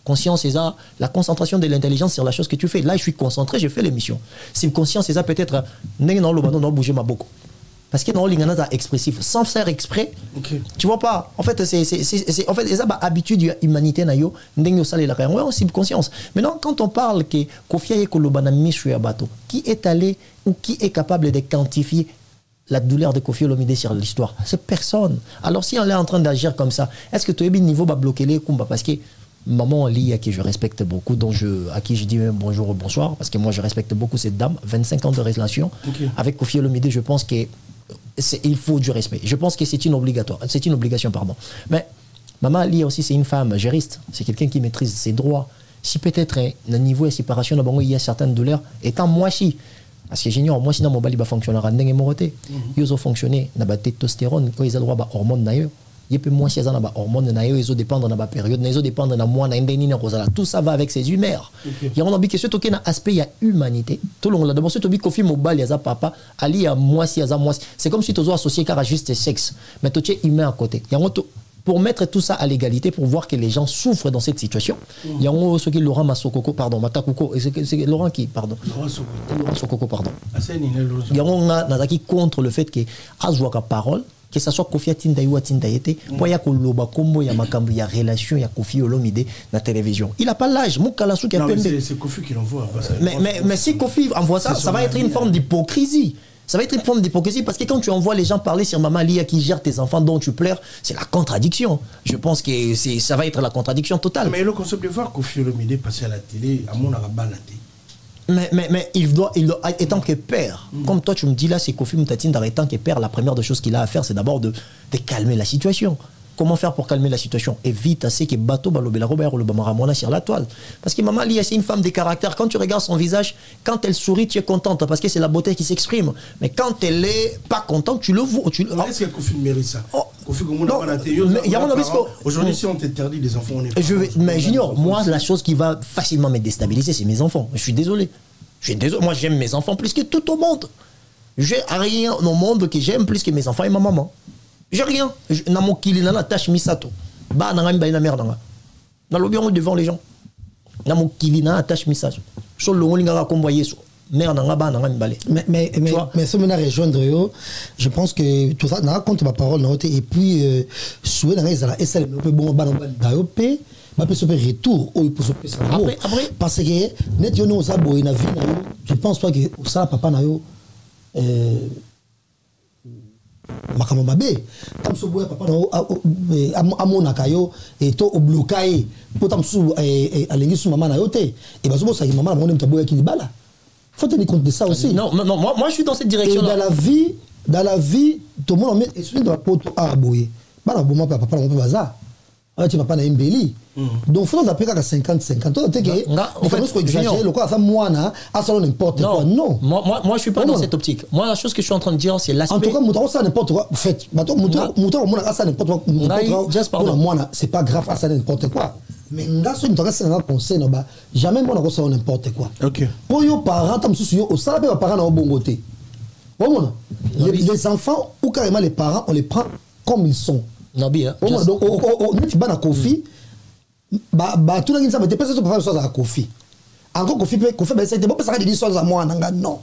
Conscience, c'est ça, la concentration de l'intelligence sur la chose que tu fais. Là, je suis concentré, je fais l'émission. Subconscience, c'est ça, peut-être, non, bouger ma beaucoup. Parce que non, l'ingana est expressif, sans faire exprès. Tu vois pas. En fait, c'est ça, habitude humanité na yo, n'engo sale la ouais, subconscience. Maintenant, quand on parle que Kofi Ayeko Lobana Mishu Abato, qui est allé ou qui est capable de quantifier la douleur de Kofi Olomide sur l'histoire? C'est personne. Alors si on est en train d'agir comme ça, est-ce que tu as bien niveau va bloquer les combats? Parce que maman Lee, à qui je respecte beaucoup, à qui je dis bonjour ou bonsoir, parce que moi je respecte beaucoup cette dame, 25 ans de relation avec Kofi Olomide, je pense que il faut du respect. Je pense que c'est une obligation, pardon. Mais maman Ali aussi, c'est une femme juriste. C'est quelqu'un qui maîtrise ses droits. Si peut-être, à niveau de séparation, il y a certaines douleurs, étant moi si, parce que j'ignore, moi si dans mon bali va fonctionner, ils ont fonctionné, dans la testostérone, ils ont droit à hormones d'ailleurs. Il peut moins si ils ont des hormones d'ailleurs, ils ont dépendre de la période, ils ont dépendre de la mois, tout ça va avec ses humeurs. Il y a un envie que ce qui est un aspect, il y a humanité. Tout le monde là, d'abord, ce qui Kofi Mobali, il y a papa, Ali, il y a moi si, il y a moi. C'est comme si tu as associé car à juste sexe, mais tu es humain à côté. Il y a pour mettre tout ça à l'égalité, pour voir que les gens souffrent dans cette situation. Il y a ce qui est Laurent Masokoko, pardon, Matakoko, c'est Laurent qui, pardon. Laurent Sokoko, pardon. Il y a un qui contre le fait que Azouaka parole, que ce soit Kofi Atindaï ou Atindaïete, pour y a Koloba Kombo, il y a Makambo, il y a relation, il y a Kofi Olomide dans la télévision. Il n'a pas l'âge, Moukalassou qui a peine. C'est Kofi qui l'envoie. Mais si Kofi envoie ça, ça va être une forme d'hypocrisie. Ça va être une forme d'hypocrisie parce que quand tu envoies les gens parler sur Maman Lia qui gère tes enfants dont tu pleures, c'est la contradiction. Je pense que ça va être la contradiction totale. Mais le concept de voir Kofi Olomide passer à la télé, à mon arabanate. Mais il doit, étant que père, comme toi tu me dis là, c'est Kofi Mtatine, étant que père, la première des choses qu'il a à faire, c'est d'abord de calmer la situation. Comment faire pour calmer la situation? Évite assez que bateau balobela Robert ou le bamaramona sur la toile. Parce que maman Lia, c'est une femme de caractère. Quand tu regardes son visage, quand elle sourit, tu es contente parce que c'est la beauté qui s'exprime. Mais quand elle est pas contente, tu le vois. Est-ce que Kofi mérite ça? Kofi, aujourd'hui, si on t'interdit des enfants, on est mais Junior, moi, la chose qui va facilement me déstabiliser, c'est mes enfants. Je suis désolé. Moi, j'aime mes enfants plus que tout au monde. J'ai rien au monde que j'aime plus que mes enfants et ma maman. J'ai rien. Na mo kili na la tâche misato. Ba na ngamba ina merde nga. Na lobi on devant les gens. Na mo kili na la tâche misato. So lo ngolinga ka kombo yeso. Merde nga ba na ngamba balé. Mais ça me na rejoindre yo. Je pense que tout ça na compte ma parole na et puis souhait na ezala esale pe bon ba na ba yo pe ba pe so pe retour au pour so pe ça. Après parce que net yo no za boy na vie na yo. Je pense pas que ça papa na yo makambo mabe tam so boya papa na amona kayo et to oblokaye po tam so alengi su mama na yo te et bazo bo sa mama na monde mtaboya ki libala faut tenir compte de ça aussi. Non, moi je suis dans cette direction. Dans la vie, tout le monde met et celui de la pote à boyer. Bah la bombe papa mon bazar. Ah tu papa na imbeli. Donc faut appeler à 50-50. En fait, ce qu'on exagère, le quoi ça moi na, à ça n'importe quoi. Non. Moi je suis pas dans cette optique. Moi la chose que je suis en train de dire c'est l'aspect. En tout cas, mouton ça n'importe quoi. En fait, mouton moi ça n'importe quoi. Moi c'est pas grave à ça n'importe quoi. Mais nga so mutaka c'est un conseil no ba jamais moi na ça n'importe quoi. OK. Pour yo parents tam sous yo au ça ba parents na bongoté. Les enfants ou carrément les parents on les prend comme ils sont. Non bien. Donc on met bana Kofi ba tout le monde ça peut pas ça pour faire ça à Kofi. Encore Kofi ben c'était pas ça dire ça à moi nanga non.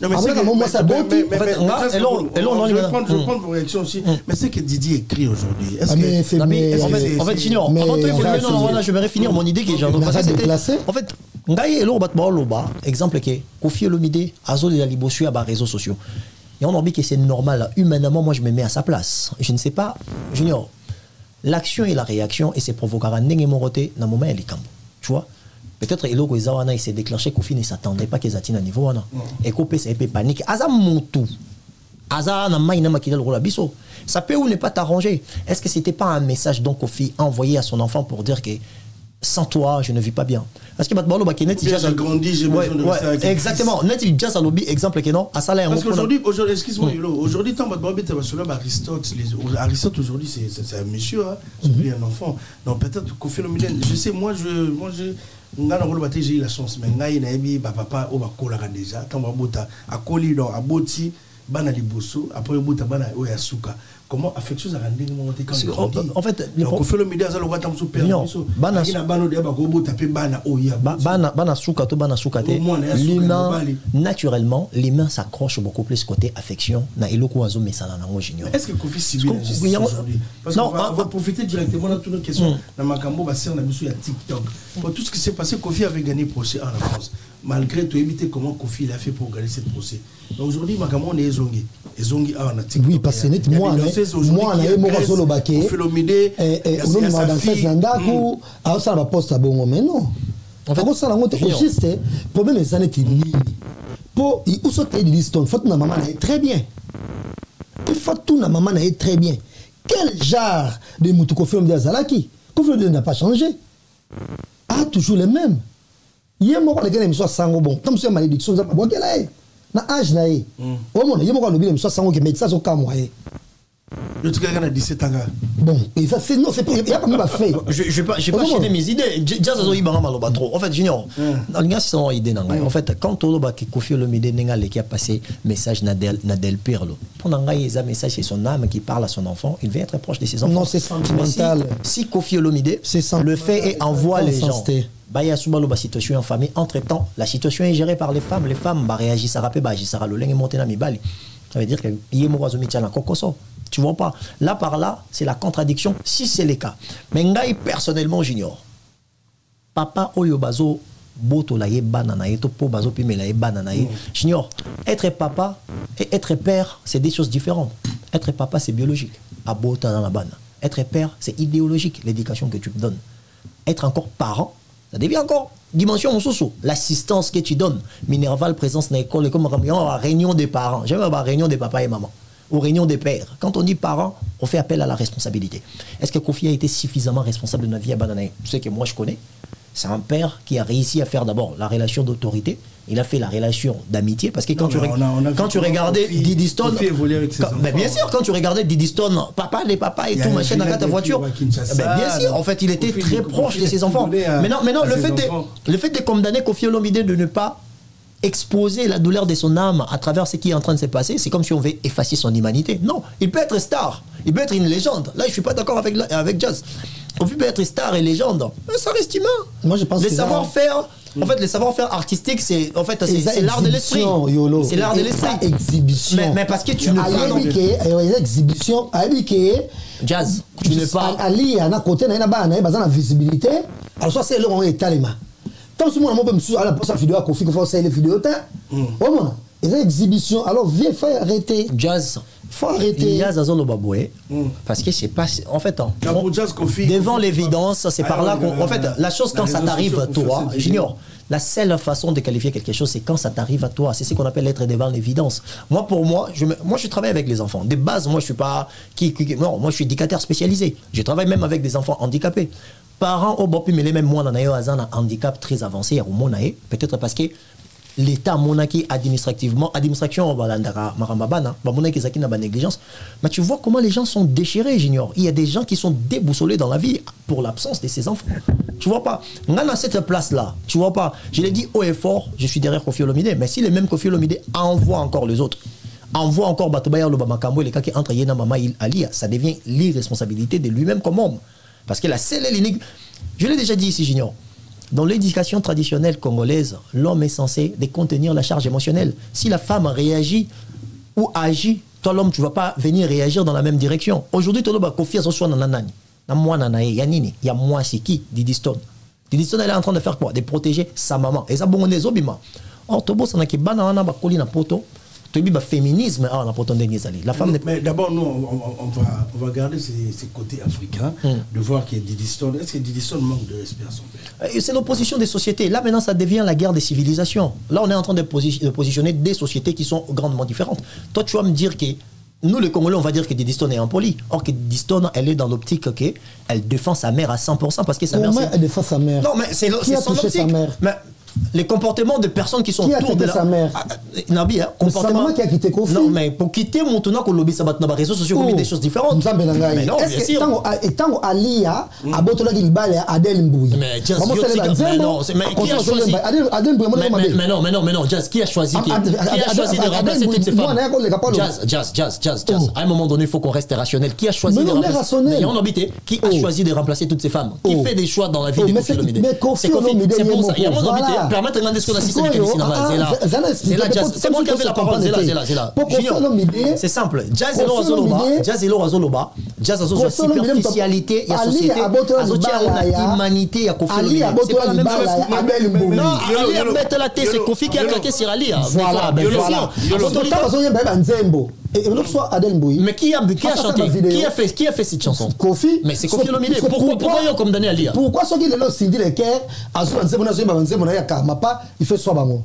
Non mais c'est moi ça bon mais je vais prendre vos réactions aussi. Mais c'est que Didier écrit aujourd'hui. Est-ce en fait Junior avant toi je vais finir mon idée que j'ai en fait ngai elo bat loba exemple que Kofi Olomide azo ya libosu ya ba réseaux sociaux. Et on a dit que c'est normal. Humainement, moi, je me mets à sa place. Je ne sais pas, Junior, l'action et la réaction, et c'est provoquer un n'engé dans le moment, elle est cambo. Tu vois? Peut-être que il s'est déclenché, Kofi ne s'attendait pas qu'ils atteignent à niveau. Et Kofi s'est panique. Aza montou. Aza na maïna makida le rôle abisso. Ça peut ou ne pas t'arranger. Est-ce que c'était pas un message donc Kofi envoyé à son enfant pour dire que sans toi, je ne vis pas bien. Parce que maintenant, j'ai grandi, j'ai besoin de rester. Exactement. Net il déjà lobby exemple que non. Parce qu'aujourd'hui, excuse-moi, aujourd'hui, tant Aristote aujourd'hui, c'est un monsieur, c'est plus un enfant. Donc peut-être Kofi Olomide, je sais, moi, j'ai eu la chance, mais papa, on va coller déjà. Quand on va à coller dans à boti, bana liboso, après on va bana oyasuka. Comment affection ça rend en fait le Kofi Olomide ça le voit tam super bana souka to bana souka l'humain naturellement l'humain s'accroche beaucoup plus côté affection na eloko azo mesala nango junior. Est-ce que Kofi civil aujourd'hui parce qu'on va profiter directement dans toutes nos questions na makambo ba ser na biso ya TikTok pour tout ce qui s'est passé. Kofi avait gagné procès en France malgré tout éviter comment Kofi il a fait pour gagner ce procès. Donc aujourd'hui makambo on est ezongi a na TikTok. Oui parce que net moi na ye moko solo baké Kofi Olomide on est dans cette nandaku a ça va poste bon mais non en fait ça la monte juste problème les années qui pour il ou sauter de l'histoire faut na maman très bien il faut tout na maman très bien quel genre de mutu Kofi Olomide Zalaki Kofi Olomide n'a pas changé a toujours les mêmes yé moko les gars émission sango bon comme c'est malédiction ça bon quel est na âge na yé au monde yé moko le émission sango que médecin so comme moi le truc a 17 ans. Bon, il va faire non, c'est pas il y a pas même fait. Je pas chéder mes idées. Déjà ça ibanga maloba trop. En fait Junior, dans les gars sont idée nanga. En fait quand Toloba qui Kofi Olomide nenga qui a passé message Nadel Pirlo. Pendant ngai ça message c'est son âme qui parle à son enfant, il veut être proche de ses enfants. Non, c'est sentimental. Si Kofi Olomide le fait et envoie les gens. Baya Soubalo situation en famille. Entre-temps, la situation est gérée par les femmes. Les femmes réagissent à rapper, réagissent à l'oleng et monter dans mi bali. Ça veut dire que Yémorazo Mitiana Kokoso. Tu vois pas. Là par là, c'est la contradiction si c'est le cas. Mais ngai personnellement junior. Papa Oyobazo boto la banana et topo bazo pimela banana. Junior, être papa et être père, c'est des choses différentes. Être papa c'est biologique. À bota dans la banane. Être père, c'est idéologique, l'éducation que tu me donnes. Être encore parent, ça devient encore dimension sous l'assistance que tu donnes. Minerval, présence dans l'école, comme réunion des parents. J'aime la réunion des papas et maman. Aux réunions des pères. Quand on dit parents, on fait appel à la responsabilité. Est-ce que Kofi a été suffisamment responsable de notre vie à Bananaï? Tu sais que moi je connais. C'est un père qui a réussi à faire d'abord la relation d'autorité. Il a fait la relation d'amitié. Parce que quand tu regardais Didi Stone, bien sûr, quand tu regardais Didi Stone, papa, les papas et tout, machin, dans ta voiture, bien sûr, en fait, il était très proche de ses enfants. Maintenant, le fait de condamner Kofi Olomide de ne pas exposer la douleur de son âme à travers ce qui est en train de se passer, c'est comme si on veut effacer son humanité. Non, il peut être star, il peut être une légende. Là, je suis pas d'accord avec Jazz. On peut être star et légende, mais ça reste humain. Moi, je pense que les savoir-faire, en fait, les savoir-faire artistiques, c'est l'art de l'esprit. C'est l'art de l'esprit. Exhibition. Mais parce que tu ne pas. Exhibition, Jazz, tu ne pas. Ali, à côté, il y a la visibilité. Alors, soit c'est le moment étalé. Tant que moi, je suis à la poste vidéo à Kofi, il faut faire les vidéos. Et ça, exhibition. Alors, viens faire arrêter. Jazz. Faut arrêter. Jazz à Zolo Baboué. Parce que c'est pas. En fait, devant l'évidence, c'est par là qu'on. En fait, la chose, quand ça t'arrive, toi, Junior, La seule façon de qualifier quelque chose, c'est quand ça t'arrive à toi. C'est ce qu'on appelle être devant l'évidence. Moi, pour moi, je travaille avec les enfants. De base, moi, je suis pas... Non, moi, je suis éducateur spécialisé. Je travaille même avec des enfants handicapés. Parents, au bopi, mais les mêmes, moi, on a un handicap très avancé, peut-être parce que l'État monaki administrativement, administration négligence. Mais tu vois comment les gens sont déchirés, j'ignore. Il y a des gens qui sont déboussolés dans la vie pour l'absence de ces enfants. Tu vois pas? On a cette place-là. Tu vois pas? Je l'ai dit haut et fort, je suis derrière Kofi Olomide. Mais si les mêmes Kofi Olomide envoient encore les autres, envoient encore Batobaya Lobamakambo et les cas qui entrent Yena Mama Alia, ça devient l'irresponsabilité de lui-même comme homme. Parce que la seule ligne, je l'ai déjà dit ici, j'ignore. Dans l'éducation traditionnelle congolaise, l'homme est censé contenir la charge émotionnelle. Si la femme réagit ou agit, toi l'homme, tu ne vas pas venir réagir dans la même direction. Aujourd'hui, tu vas confier à soi dans nanani. Il y a moi, c'est qui? Didi Stone. Didi Stone, elle est en train de faire quoi? De protéger sa maman. Et ça, bon, on est obima. Or, Tobo, ça n'a qu'à banana, bakoli na poto. Féminisme, la femme. Mais d'abord, nous, on va garder ces côtés africains, de voir qu'il y a Didi Stone. Est-ce que Didi Stone manque de respect à son père? C'est l'opposition des sociétés. Là, maintenant, ça devient la guerre des civilisations. Là, on est en train de positionner des sociétés qui sont grandement différentes. Toi, tu vas me dire que nous, les Congolais, on va dire que Didi Stone est impoli. Or que Didi Stone, elle est dans l'optique qu'elle défend sa mère à 100% parce que sa mère. Elle défend sa mère. Non, mais c'est son optique. Mais les comportements de personnes qui sont autour de sa mère. Nabi, sa maman qui a quitté Kofi. Non, mais pour quitter mon tournant, qu'on lobby ça va dans les réseaux sociaux, des choses différentes. Mais non, est-ce que tant Alia a botola qu'il balle à Adel Mbouy. Mais Jazz, qui a choisi? Mais non, Jazz, qui a choisi de remplacer toutes ces femmes? Jazz. À un moment donné, il faut qu'on reste rationnel. Qui a choisi de remplacer? Qui a choisi de remplacer toutes ces femmes? Qui fait des choix dans la vie de Kofi Olomide? C'est pour ça. Il y a mon habité. Permettre de ce qu'on assiste avec c'est moi qui ai fait la parole. C'est simple. Jazz et Razoloba. Jazz a une superficialité, il y a société, il y a humanité, il y a Kofi Olomide. C'est pas la même chose. Non, Ali a mis la tête, c'est Kofi qui a claqué sur Ali. Voilà. Mais qui a chanté? Qui a fait cette chanson? Kofi. Mais c'est Kofi Olomide. Pourquoi il y a comme donné Ali? Pourquoi ceux qui le Cindy le cœur, il fait soit bango.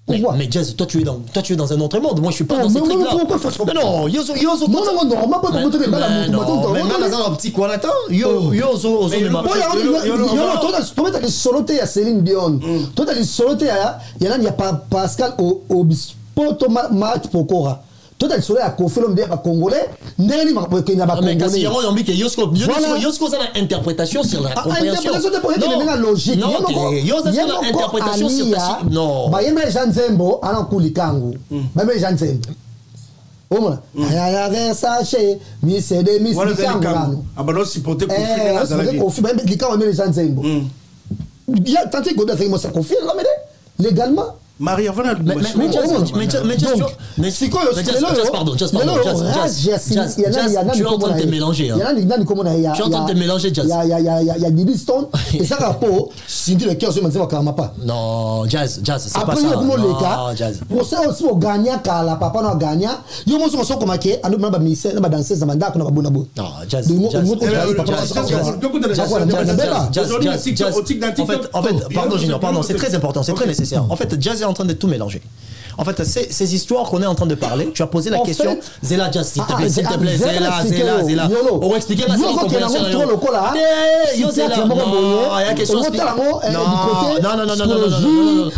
Mais Jazz, toi tu es dans un autre monde. Moi je suis pas dans ce truc là. Mais non, Yozo. Un petit quoi là-dedans. Yozo. Toi t'as les solotés à Céline Dion. Toi t'as les solotés à il y a Pascal Obispo Thomas Mat Pokora. Toi t'as le soleil à Kofi Olomide à Congolais. Mais quand il y a un homme qui Yosko ça l'interprétation sur la compréhension. Logique. Non, Yosko ça l'interprétation sur ta non. Bah il y a Jean Zembo à l'enculikango. Bah mais Jean Zembo. Oh mon. Aya Versace, mi c'est des mis Likango. Ah bah non si porter Kofi même Likango mais Jean Zembo. Il y a tant de goda fait moi ça Kofi légalement. Marie, avant pardon, Jazz, tu es en train de te mélanger. Tu es en train de te mélanger, Jazz. Il y a Didi Stone, et ça rapport, Cindy le cœur, je ne sais pas. Non, Jazz, c'est pas ça. Après, Jazz. Pour ça aussi, on gagne, car la papa n'a gagné. Il y a un moment comme ça, on a danser, on a dansé, on a dansé, on a bonabo. Non, Jazz. En fait, pardon, Junior, pardon, c'est très important, c'est très nécessaire. En fait, Jazz est en train de tout mélanger. En fait, ces histoires qu'on est en train de parler, tu as posé la question. Zéla, Jazz, s'il te plaît, Zéla. On va expliquer la compréhension. Yo, Zéla. Non, il y a quelque chose. Non.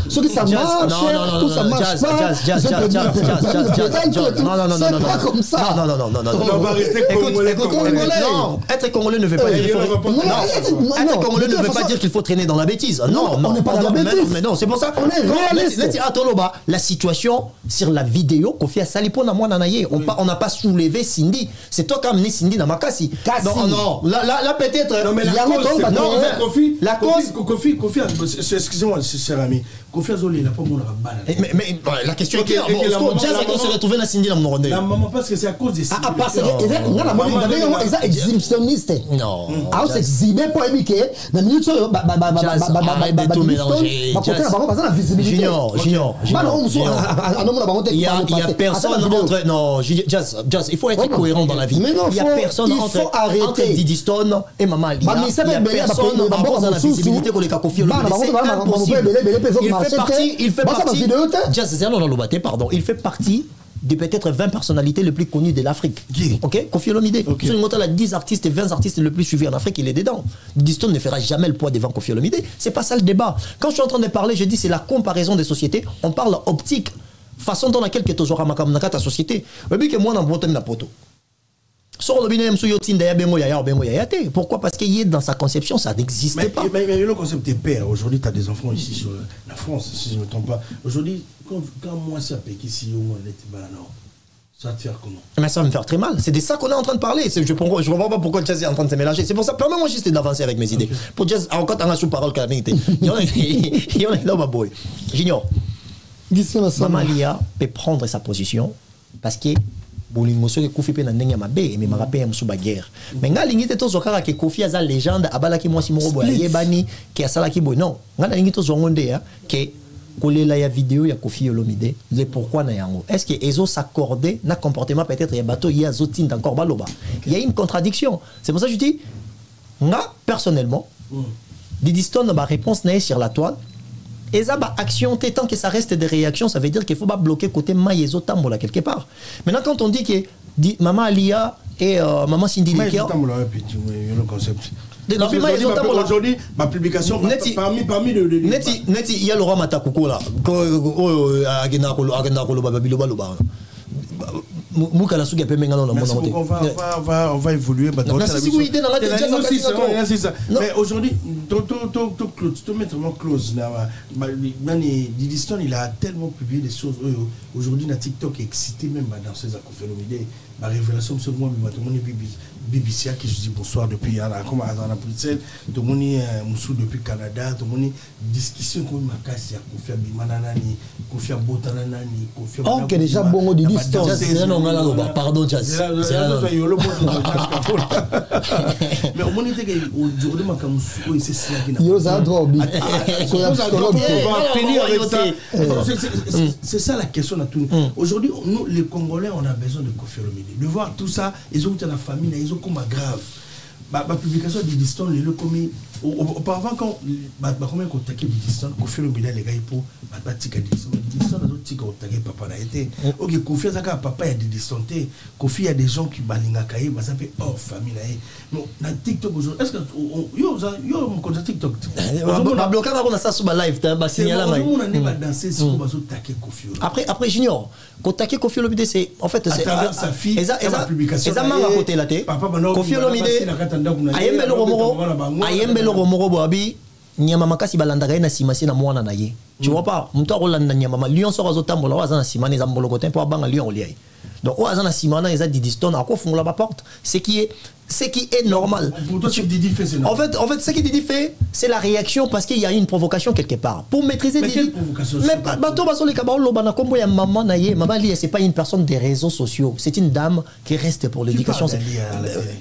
Ce qui ça marche, tout ça marche pas. Non. On va rester congolais. Non, être congolais ne veut pas dire être congolais ne veut pas dire qu'il faut traîner dans la bêtise. Non, on n'est pas dans la bêtise. Mais non, c'est pour ça. On est réaliste. La situation sur la vidéo qu'on fait à Salipona moi nanaye, on n'a pas soulevé Cindy. C'est toi qui as amené Cindy dans Makassi. Non, là peut-être. Non mais la cause, excusez-moi, cher ami. Kofi Azoli n'a pas mon rabat. Mais la question est claire. Jazz a se retrouver dans Cindy Lamorondé. La maman, parce que c'est à cause de ça. Ah, parce que la maman, ils sont exhibitionnistes. Non. Alors, c'est exhibé pour émiquer. La minute, arrête de tout mélanger. Junior. Il y a personne entre. Non, Jazz, il faut être cohérent dans la vie. Il y a personne entre Didi Stone et Maman Alia. Il y a personne encore dans la visibilité qu'on les a confiés. Il fait partie. Jazz, pardon. Il fait partie de peut-être 20 personnalités les plus connues de l'Afrique. Ok, Koffi Olomide. Si on monte à 10 artistes et 20 artistes les plus suivis en Afrique, il est dedans. Didi Stone ne fera jamais le poids devant Koffi Olomide. C'est pas ça le débat. Quand je suis en train de parler, je dis c'est la comparaison des sociétés. On parle optique. Façon dans laquelle tu es toujours à ta société. Mais que moi, dans le poto. Pourquoi? Parce qu'il est dans sa conception, ça n'existe pas. Mais le concept est père. Aujourd'hui, tu as des enfants ici sur la France, si je ne me trompe pas. Aujourd'hui, quand moi, ça fait qu'ici, ça va te faire comment? Mais ça va me faire très mal. C'est de ça qu'on est en train de parler. Je ne comprends pas pourquoi Jazz est en train de se mélanger. C'est pour ça, permets-moi juste d'avancer avec mes idées. Pour Jazz, encore dans la sous-parole que la vérité. Il y en a là, ma boy. J'ignore. Maman Alia peut prendre sa position parce que bolingoso ke Kofi pe na ndenge mabe mais marape ya musuba guerre mais nga lingi te tozo kaka ke Kofi aza légende abalaki mwasi moko boya yebani ke asalaki boy non nga lingi tozo ngonde ya ke kolela ya vidéo ya Koffi Olomide le pourquoi na yango est-ce que ezo s'accorder na comportement peut-être ya bateau ya zotin encore baloba il y a une contradiction. C'est pour ça que je dis nga personnellement Didi Stone ma réponse n'est sur la toile. Et ça, action, tant que ça reste des réactions, ça veut dire qu'il faut pas bloquer côté Maïezo Tambola quelque part. Maintenant, quand on dit que Maman Alia et Maman Cindy Liker. Aujourd'hui, ma publication, parmi le. Il y a Laurent Matakouko là. On va évoluer. Mais aujourd'hui, tu mettre vraiment close. Didi Stone, il a tellement publié des choses. Aujourd'hui, dans TikTok, excité même dans ces Olomide. Ma révélation, c'est moi, BBC, qui je dis bonsoir depuis comme à Bruxelles, tout le monde Moussou depuis Canada, tout le monde discussion comme ma casse, Koffi Abimanani, Koffi Abotanani, Koffi. Oh, que déjà bon de distance. Pardon, Jazz. Mais au moment où aujourd'hui, ma Moussou, c'est ça qui n'a pas. C'est ça la question à tout. Aujourd'hui, nous, les Congolais, on a besoin de Koffi Olomide. De voir tout ça, ils ont la famille, ils ont comme grave. Ma publication de Didi Stone, le commis. Auparavant, quand on contacté Didi Stone, Koffi Olomide, les gars, pour Tika Didi Stone, Didi Stone, ils ont contacté papa n'a été. Ok, Koffi Azaka, papa, il y a Didi Stone. Koffi, il y a des gens qui balingent kaye, mais ça fait oh, famille. Non, dans TikTok aujourd'hui, est-ce que yo mon compte TikTok on bloqué on a ça sur ma live, tu signaler là. On a pas dansé sur bazo taquer Koffi. Après j'ignore. Quand taquer Koffi Olomide c'est en fait c'est sa fille et sa publication. Et ça m'a côté là té. Koffi Olomide ayembe lo romoro boabi nyama makasi balandaka na simasi na mwana na ye. Tu vois pas, mto rolanda nyama ma lion sora zotambola wa za na simani za mbolo kotin pour banga lion oliai. Donc au azana simana ils a Didi Stone à quoi font la porte, ce qui est normal. En fait ce que Didi fait, c'est la réaction parce qu'il y a une provocation quelque part. Pour maîtriser Didi. Mais bateau baso les kabao lobana kombo ya maman naye, maman li c'est pas une personne des réseaux sociaux, c'est une dame qui reste pour l'éducation.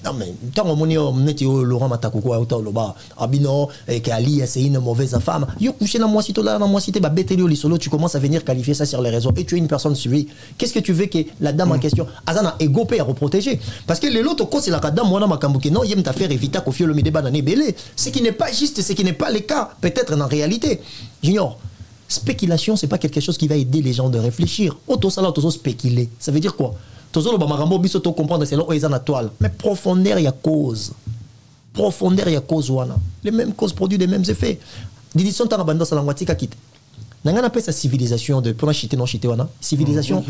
Non mais quand on moni neti Laurent Matakouko auto loba abino et qu'Ali c'est une mauvaise femme. Yo couché na moi sito là na moi cité ba betelio li solo, tu commences à venir qualifier ça sur les réseaux et tu es une personne suivie. Qu'est-ce que tu veux que la dame en question azana ego pe à reprotéger parce que les l'autre cause c'est la dame moi ma kambuke non yem ta faire éviter Koffi Olomide banane belé, ce qui n'est pas juste, ce qui n'est pas le cas peut-être en réalité. J'ignore. Spéculation c'est pas quelque chose qui va aider les gens de réfléchir. Auto sala auto spéculer. Ça veut dire quoi? Tozo lo ba marambo biso to comprendre c'est là où ils en toile. Mais profondeur il y a cause. Profondeur il y a cause wana. Les mêmes causes produisent les mêmes effets. Didi Stone ta banda sala ngwatika kite. Nangana appelle sa civilisation de pour chiter non chiter wana civilisation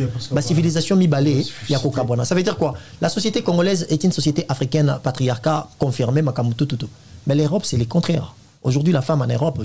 civilisation mi balé ya kokabona. Ça veut dire quoi? La société congolaise est une société africaine patriarcat confirmé makamutu tout. Mais l'Europe c'est le contraire. Aujourd'hui la femme en Europe,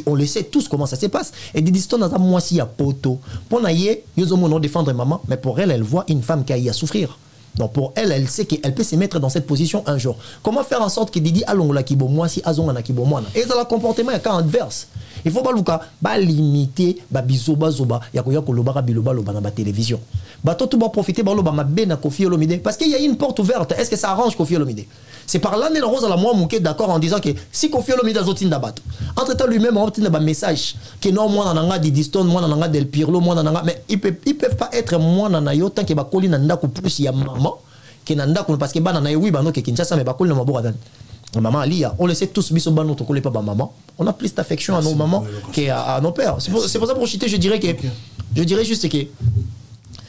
on le sait tous comment ça se passe. Et Didi Stone dans moi si ya poto. Pour naie yozomo non défendre maman, mais pour elle voit une femme qui a à souffrir. Donc pour elle, elle sait qu'elle peut se mettre dans cette position un jour. Comment faire en sorte que Didi alongola kibo moi si azonga na kibo moi. Et dans le comportement il y a qu'un adverse. Il faut pas limiter bizoba zoba ya koya koloba biloba loba na télévision. Bato tout ba profiter ba loba mabe na Koffi Olomide parce qu'il y a une porte ouverte. Est-ce que ça arrange Koffi Olomide? C'est par là que Rose à la moi mouké d'accord en disant que si Koffi Olomide a zotin d'abat. Entre-temps lui-même a obtenu un message que non moi nanga Didiston, moi nanga Del Pirlo, moi nanga mais ils peuvent pas être moi nana yo tant que ba koli nanda ko plus ya maman que nanda ko parce que ba nana oui ba no que Kinshasa mais ba koli na maboko dan. Maman Alia, on le sait tous biso ba notre koli pas ba maman. On a plus d'affection à nos mamans qu'à nos pères. C'est pour ça pour citer je dirais juste que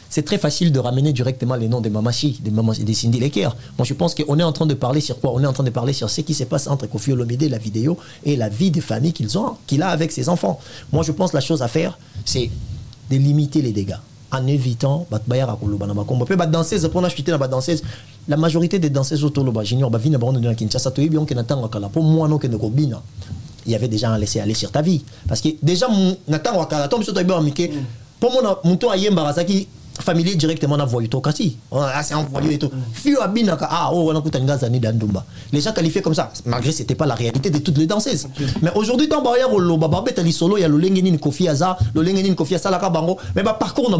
c'est très facile de ramener directement les noms des Mamachi, des Cindy Leker. Moi, je pense qu'on est en train de parler sur quoi? On est en train de parler sur ce qui se passe entre Koffi Olomide, la vidéo, et la vie des familles qu'il a avec ses enfants. Moi, je pense que la chose à faire, c'est de limiter les dégâts en évitant danseuse pour acheter la danseuse. La majorité des danseuses autour de Junior Bavina Baron de Kinshasa, pour moi, non, il y avait déjà un laisser aller sur ta vie. Parce que déjà, pour moi, mon tour à Yembarazaki, familier directement dans voyutocratie. C'est envoyé et tout. Les gens qualifiés comme ça, malgré que ce n'était pas la réalité de toutes les danseuses. Mais aujourd'hui, dans le Bababet, il y a le Lengenin Kofi Aza, le Lengenin Kofi Aza, mais parcours, on a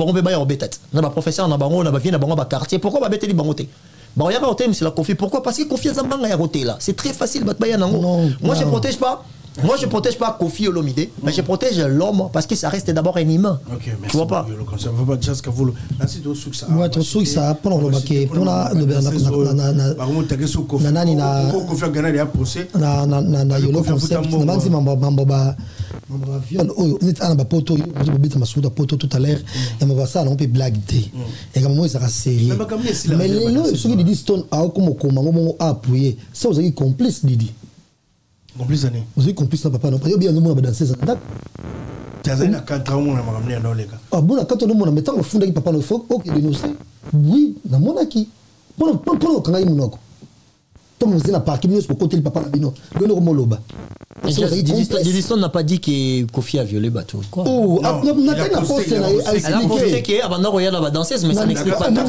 professeur, on a quartier. Pourquoi on a dit bangoté? C'est la Kofi. Pourquoi? Parce que Kofi Aza est là. C'est très facile. Moi, je ne protège pas. Moi, je ne protège pas Koffi Olomide, mais je protège l'homme parce que ça reste d'abord un humain. Ok, merci. Tu vois pas? Merci de ça. Ouais, tu sais ça. Pour le baquet, pour la nanani na yolo concept. Na banzi mamba viol. Oh, on est à la poto. On peut biter ma souda poto tout à l'heure. Et on va ça, on peut blaguer. Et comme moi, ça sera sérieux. Mais les gens qui disent Stone a comme on a appuyé. Ça vous avez complice Didi. Complice année. Vous avez complice na papa non. Pas bien nous on a dansé ça. Tazana 4 ans on a ramené dans les gars. Ah bon, quand on a mettant au fond de papa no faut OK dénoncer. Oui, na monaki. Pour quand il monoko. Tom vous na parking news pour côté le papa na bino. Le no moloba. Didiston n'a pas dit que Koffi a violé bateau. Quoi? Oh, elle a posté que Abanda Royal a danseuse, mais ça n'explique pas. Mais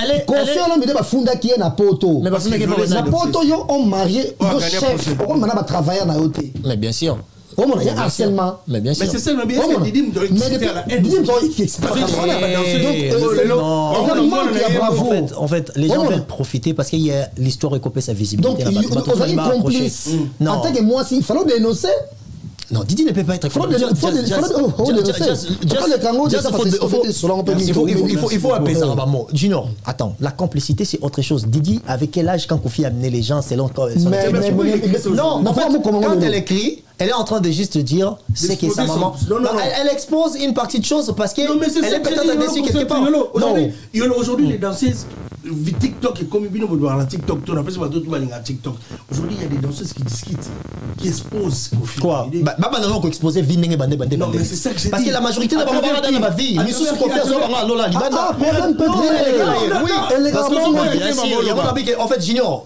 elle est. Koffi Olomide ba funda qui est na poto. Mais parce que na poto yo on marié, yo chef, on m'a travailler na yoté. Mais bien sûr. Oh mon harcèlement. Mais bien sûr. Mais c'est ça, mais bien sûr, Didi me doit exciter à la haine. Didi me doit exciter. En fait, les gens veulent profiter parce qu'il y a l'histoire récupère sa visibilité. Donc, vous avez complice. En tant que moi, il fallait dénoncer. Non, Didi ne peut pas être. Il faut appeler ça un mot. Junior, attends, la complicité c'est autre chose. Didi, avec quel âge quand Koffi a amené les gens selon. Non, en fait, quand elle écrit, elle est en train de juste dire c'est que sa maman. Elle expose une partie de choses parce qu'elle est peut-être indécis quelque part. Aujourd'hui, les danseuses. TikTok est comme bien voir la TikTok. On appelle ça d'autres manières TikTok. Aujourd'hui, il y a des danseuses qui discutent, qui exposent. Quoi? Bah, non, qu'on expose Vindeng et Bandé. Non, mais c'est ça que j'ai dit. Parce que la majorité n'a pas dans ma vie. Ni sous confiance dans Lola Libana. En fait, Junior.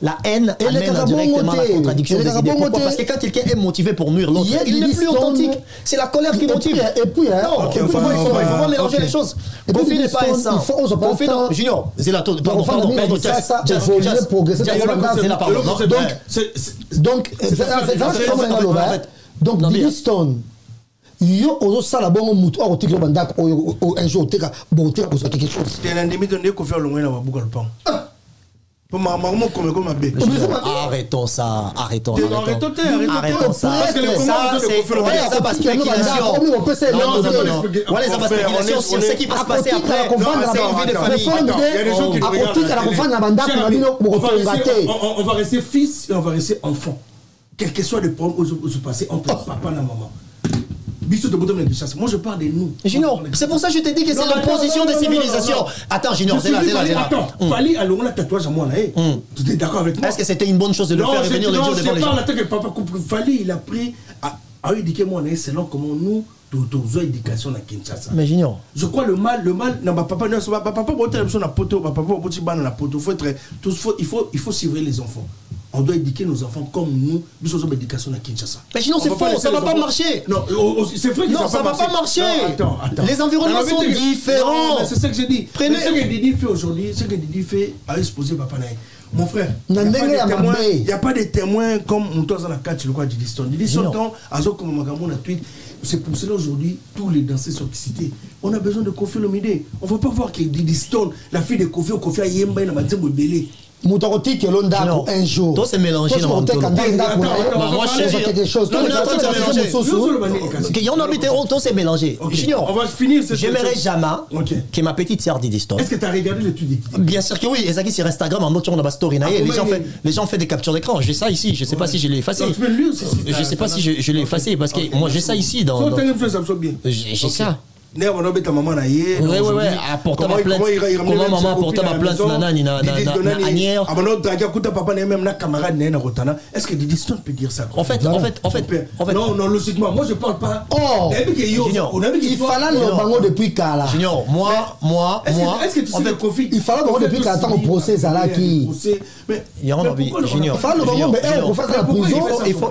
La haine amène directement la contradiction des idées. Pourquoi? Parce que quand quelqu'un est motivé pour nuire l'autre, il n'est plus authentique. C'est la colère qui motive. Et puis, non, il ne faut pas mélanger les choses. Koffi n'est pas un saint. Koffi, non, Junior, c'est la pardon. Donc, Didi Stone, yo ozo sala bongo mutu o tiklo bandako un jour teka bon teka ko quelque chose. C'est un ennemi de Koffi Olomide na babuka le pan. Arrêtons ça, arrêtons ça. Parce que ça passe spéculation. Voilà, ça passe spéculation sur ce qui va se passer après. C'est une vie de famille. Il y a des gens qui nous regardent. On va rester fils et on va rester enfant. Quel que soit le problème où se passer entre papa et maman. Moi je parle de nous. Junior, c'est pour ça que je t'ai dit que c'est l'opposition des civilisations. Attends, Junior, c'est là. Attends, Fali a le tatouage à moi. Tu es d'accord avec moi? Est-ce que c'était une bonne chose de le faire revenir le jour devant les gens? Fali, il a pris à éduquer moi, selon comment nous, nous éducation à Kinshasa. Mais Junior. Je crois le mal, non, papa, il faut suivre les enfants. On doit éduquer nos enfants comme nous sommes éducation à Kinshasa. Mais sinon c'est faux, ça ne va pas marcher. Non, c'est vrai que ça ne va pas marcher. Attends. Les environnements sont différents. C'est ça que j'ai dit. Ce que Didi fait aujourd'hui, ce que Didi fait à exposer papa Naï. Mon frère, il n'y a pas de témoins comme Moutoua Zanaka, tu le crois, Didi Stone. Didi Stone, quand Azo comme Magamon a tweet, c'est pour cela aujourd'hui, tous les danseurs sont cités. On a besoin de Kofi Olomide. On ne va pas voir que Didi Stone, la fille de Kofi Ayemba, il a dit Belé. Moutorotique et l'onda pour un jour. Tout c'est mélangé dans le moi je sais quelque chose. Tout c'est mélangé. On va finir. J'aimerais Jama, qui est ma petite sœur Didi Stone. Est-ce que tu as regardé l'étude? Bien sûr que oui. Et ça qui sur Instagram, en autre on a ma story. Les gens font des captures d'écran. J'ai ça ici. Je ne sais pas si je l'ai effacé. Je ne sais pas si je l'ai effacé parce que moi j'ai ça ici dans. J'ai ça. Ouais, apporter ma plainte. Comment maman apporter ma plainte nana Anière. Est-ce que Didi Stone peut dire ça? En fait. Non, logiquement, moi je parle pas. Oh, il fallait le bango depuis Kala. Junior, moi. Est-ce que tu sais le Kofi? Il fallait le bango depuis Kala au procès Zalaki. Junior. Il fallait le bango, mais on fait ça la prison.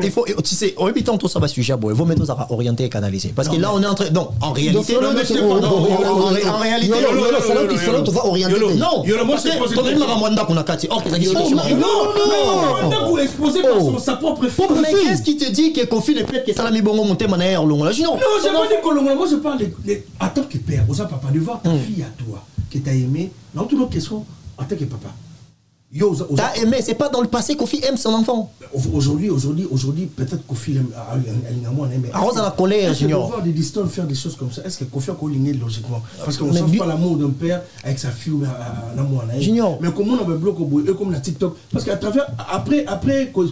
Il faut, tu sais, en habitant tout ça, va sujet, il faut mettre ça orienté et canalisé. Parce que là, on est en train. Non, en réalité. En réalité, non, sa propre fille. Mais qu'est-ce qui te dit que Kofi le fait que ça l'a mis bon monter manière longue là? Non, j'ai pas dit que moi je parle en tant que père, aux papa, de voir ta fille à toi que tu as aimé, dans toutes nos questions, en tant que papa. T'as aimé, c'est pas dans le passé Kofi aime son enfant. Aujourd'hui, peut-être Kofi aime. Arrose à la colère, Junior. On va voir des distances faire des choses comme ça. Est-ce que Kofi a colligné logiquement? Parce qu'on ne sent pas l'amour d'un père avec sa fille ou un amour. Junior. Mais comment on a bloqué au bout, comme la TikTok? Parce qu'à travers, après qu'on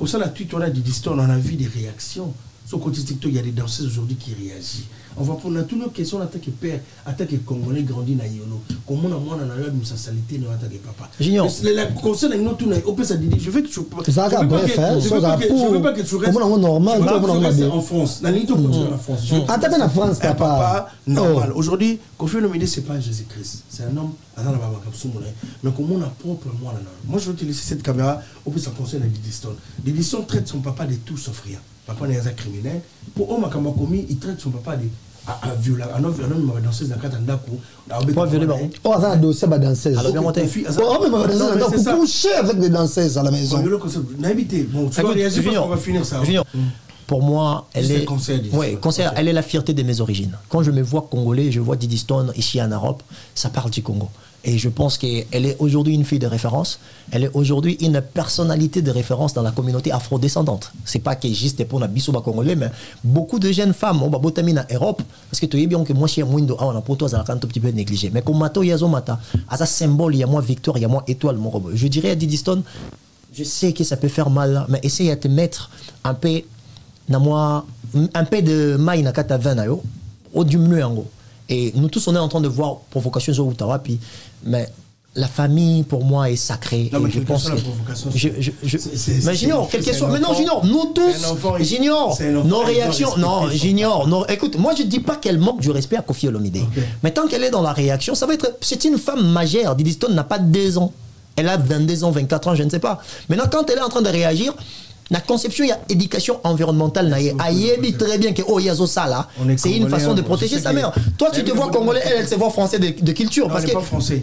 s'en a tweet, on a des distances, on a vu des réactions. Sur côté TikTok, il y a des danseuses aujourd'hui qui réagissent. On va prendre toutes nos questions en tant que père, en tant que Congolais grandi dans Yolo. Comment on a une sensalité en tant que papa. Junior. La conseil de nous, je veux que tu. Je veux pas que tu restes en France. En France. En France, papa. Normal. Aujourd'hui, Kofi Olomide, c'est pas Jésus-Christ. C'est un homme. Mais comment on a propre moi, je vais utiliser cette caméra. On peut s'en conseiller à Didi Stone. Didi Stone traite son papa de tout sauf rien. Papa n'est pas un criminel. Pour Oma Kamakomi, il traite son papa de violer. Un homme va danser dans la carte. Pas violer, oh, ça a dossier à danser. Alors, bien monté. Oh, mais va danser pour coucher avec des danseuses à la maison. Bon, tu vas réagir parce qu'on va finir ça. Pour moi, elle est, elle est la fierté de mes origines. Quand je me vois congolais, je vois Didi Stone ici en Europe, ça parle du Congo. Et je pense qu'elle est aujourd'hui une fille de référence. Elle est aujourd'hui une personnalité de référence dans la communauté afrodescendante. C'est pas que juste pour la bisouba congolais, mais beaucoup de jeunes femmes ont botamine en Europe. Parce que tu sais bien que moi, je suis un mouindo, on a pour toi, ça a un petit peu négligé. Mais comme Mato Yazomata, à sa symbole, il y a moins victoire, il y a moins étoile, mon robot. Je dirais à Didi Stone, je sais que ça peut faire mal, mais essaye à te mettre un peu de maille na kata vin au du mieux en gros. Et nous tous on est en train de voir provocation sur Outawa, mais la famille pour moi est sacrée. Non, mais je pense que mais j'ignore quelle question. Mais non, j'ignore. Nous tous, j'ignore nos réactions. Non, j'ignore. Écoute, moi je dis pas qu'elle manque du respect à Kofi Olomide. Mais tant qu'elle est dans la réaction, ça va être. C'est une femme majeure. Didi Stone n'a pas 2 ans. Elle a 22 ans, 24 ans, je ne sais pas. Maintenant, quand elle est en train de réagir. La conception, il y a éducation environnementale. Aïe, très bien que oh yazo ça là. C'est une façon de protéger sa mère. Toi, tu te vois congolais, elle se voit français de culture. Parce que,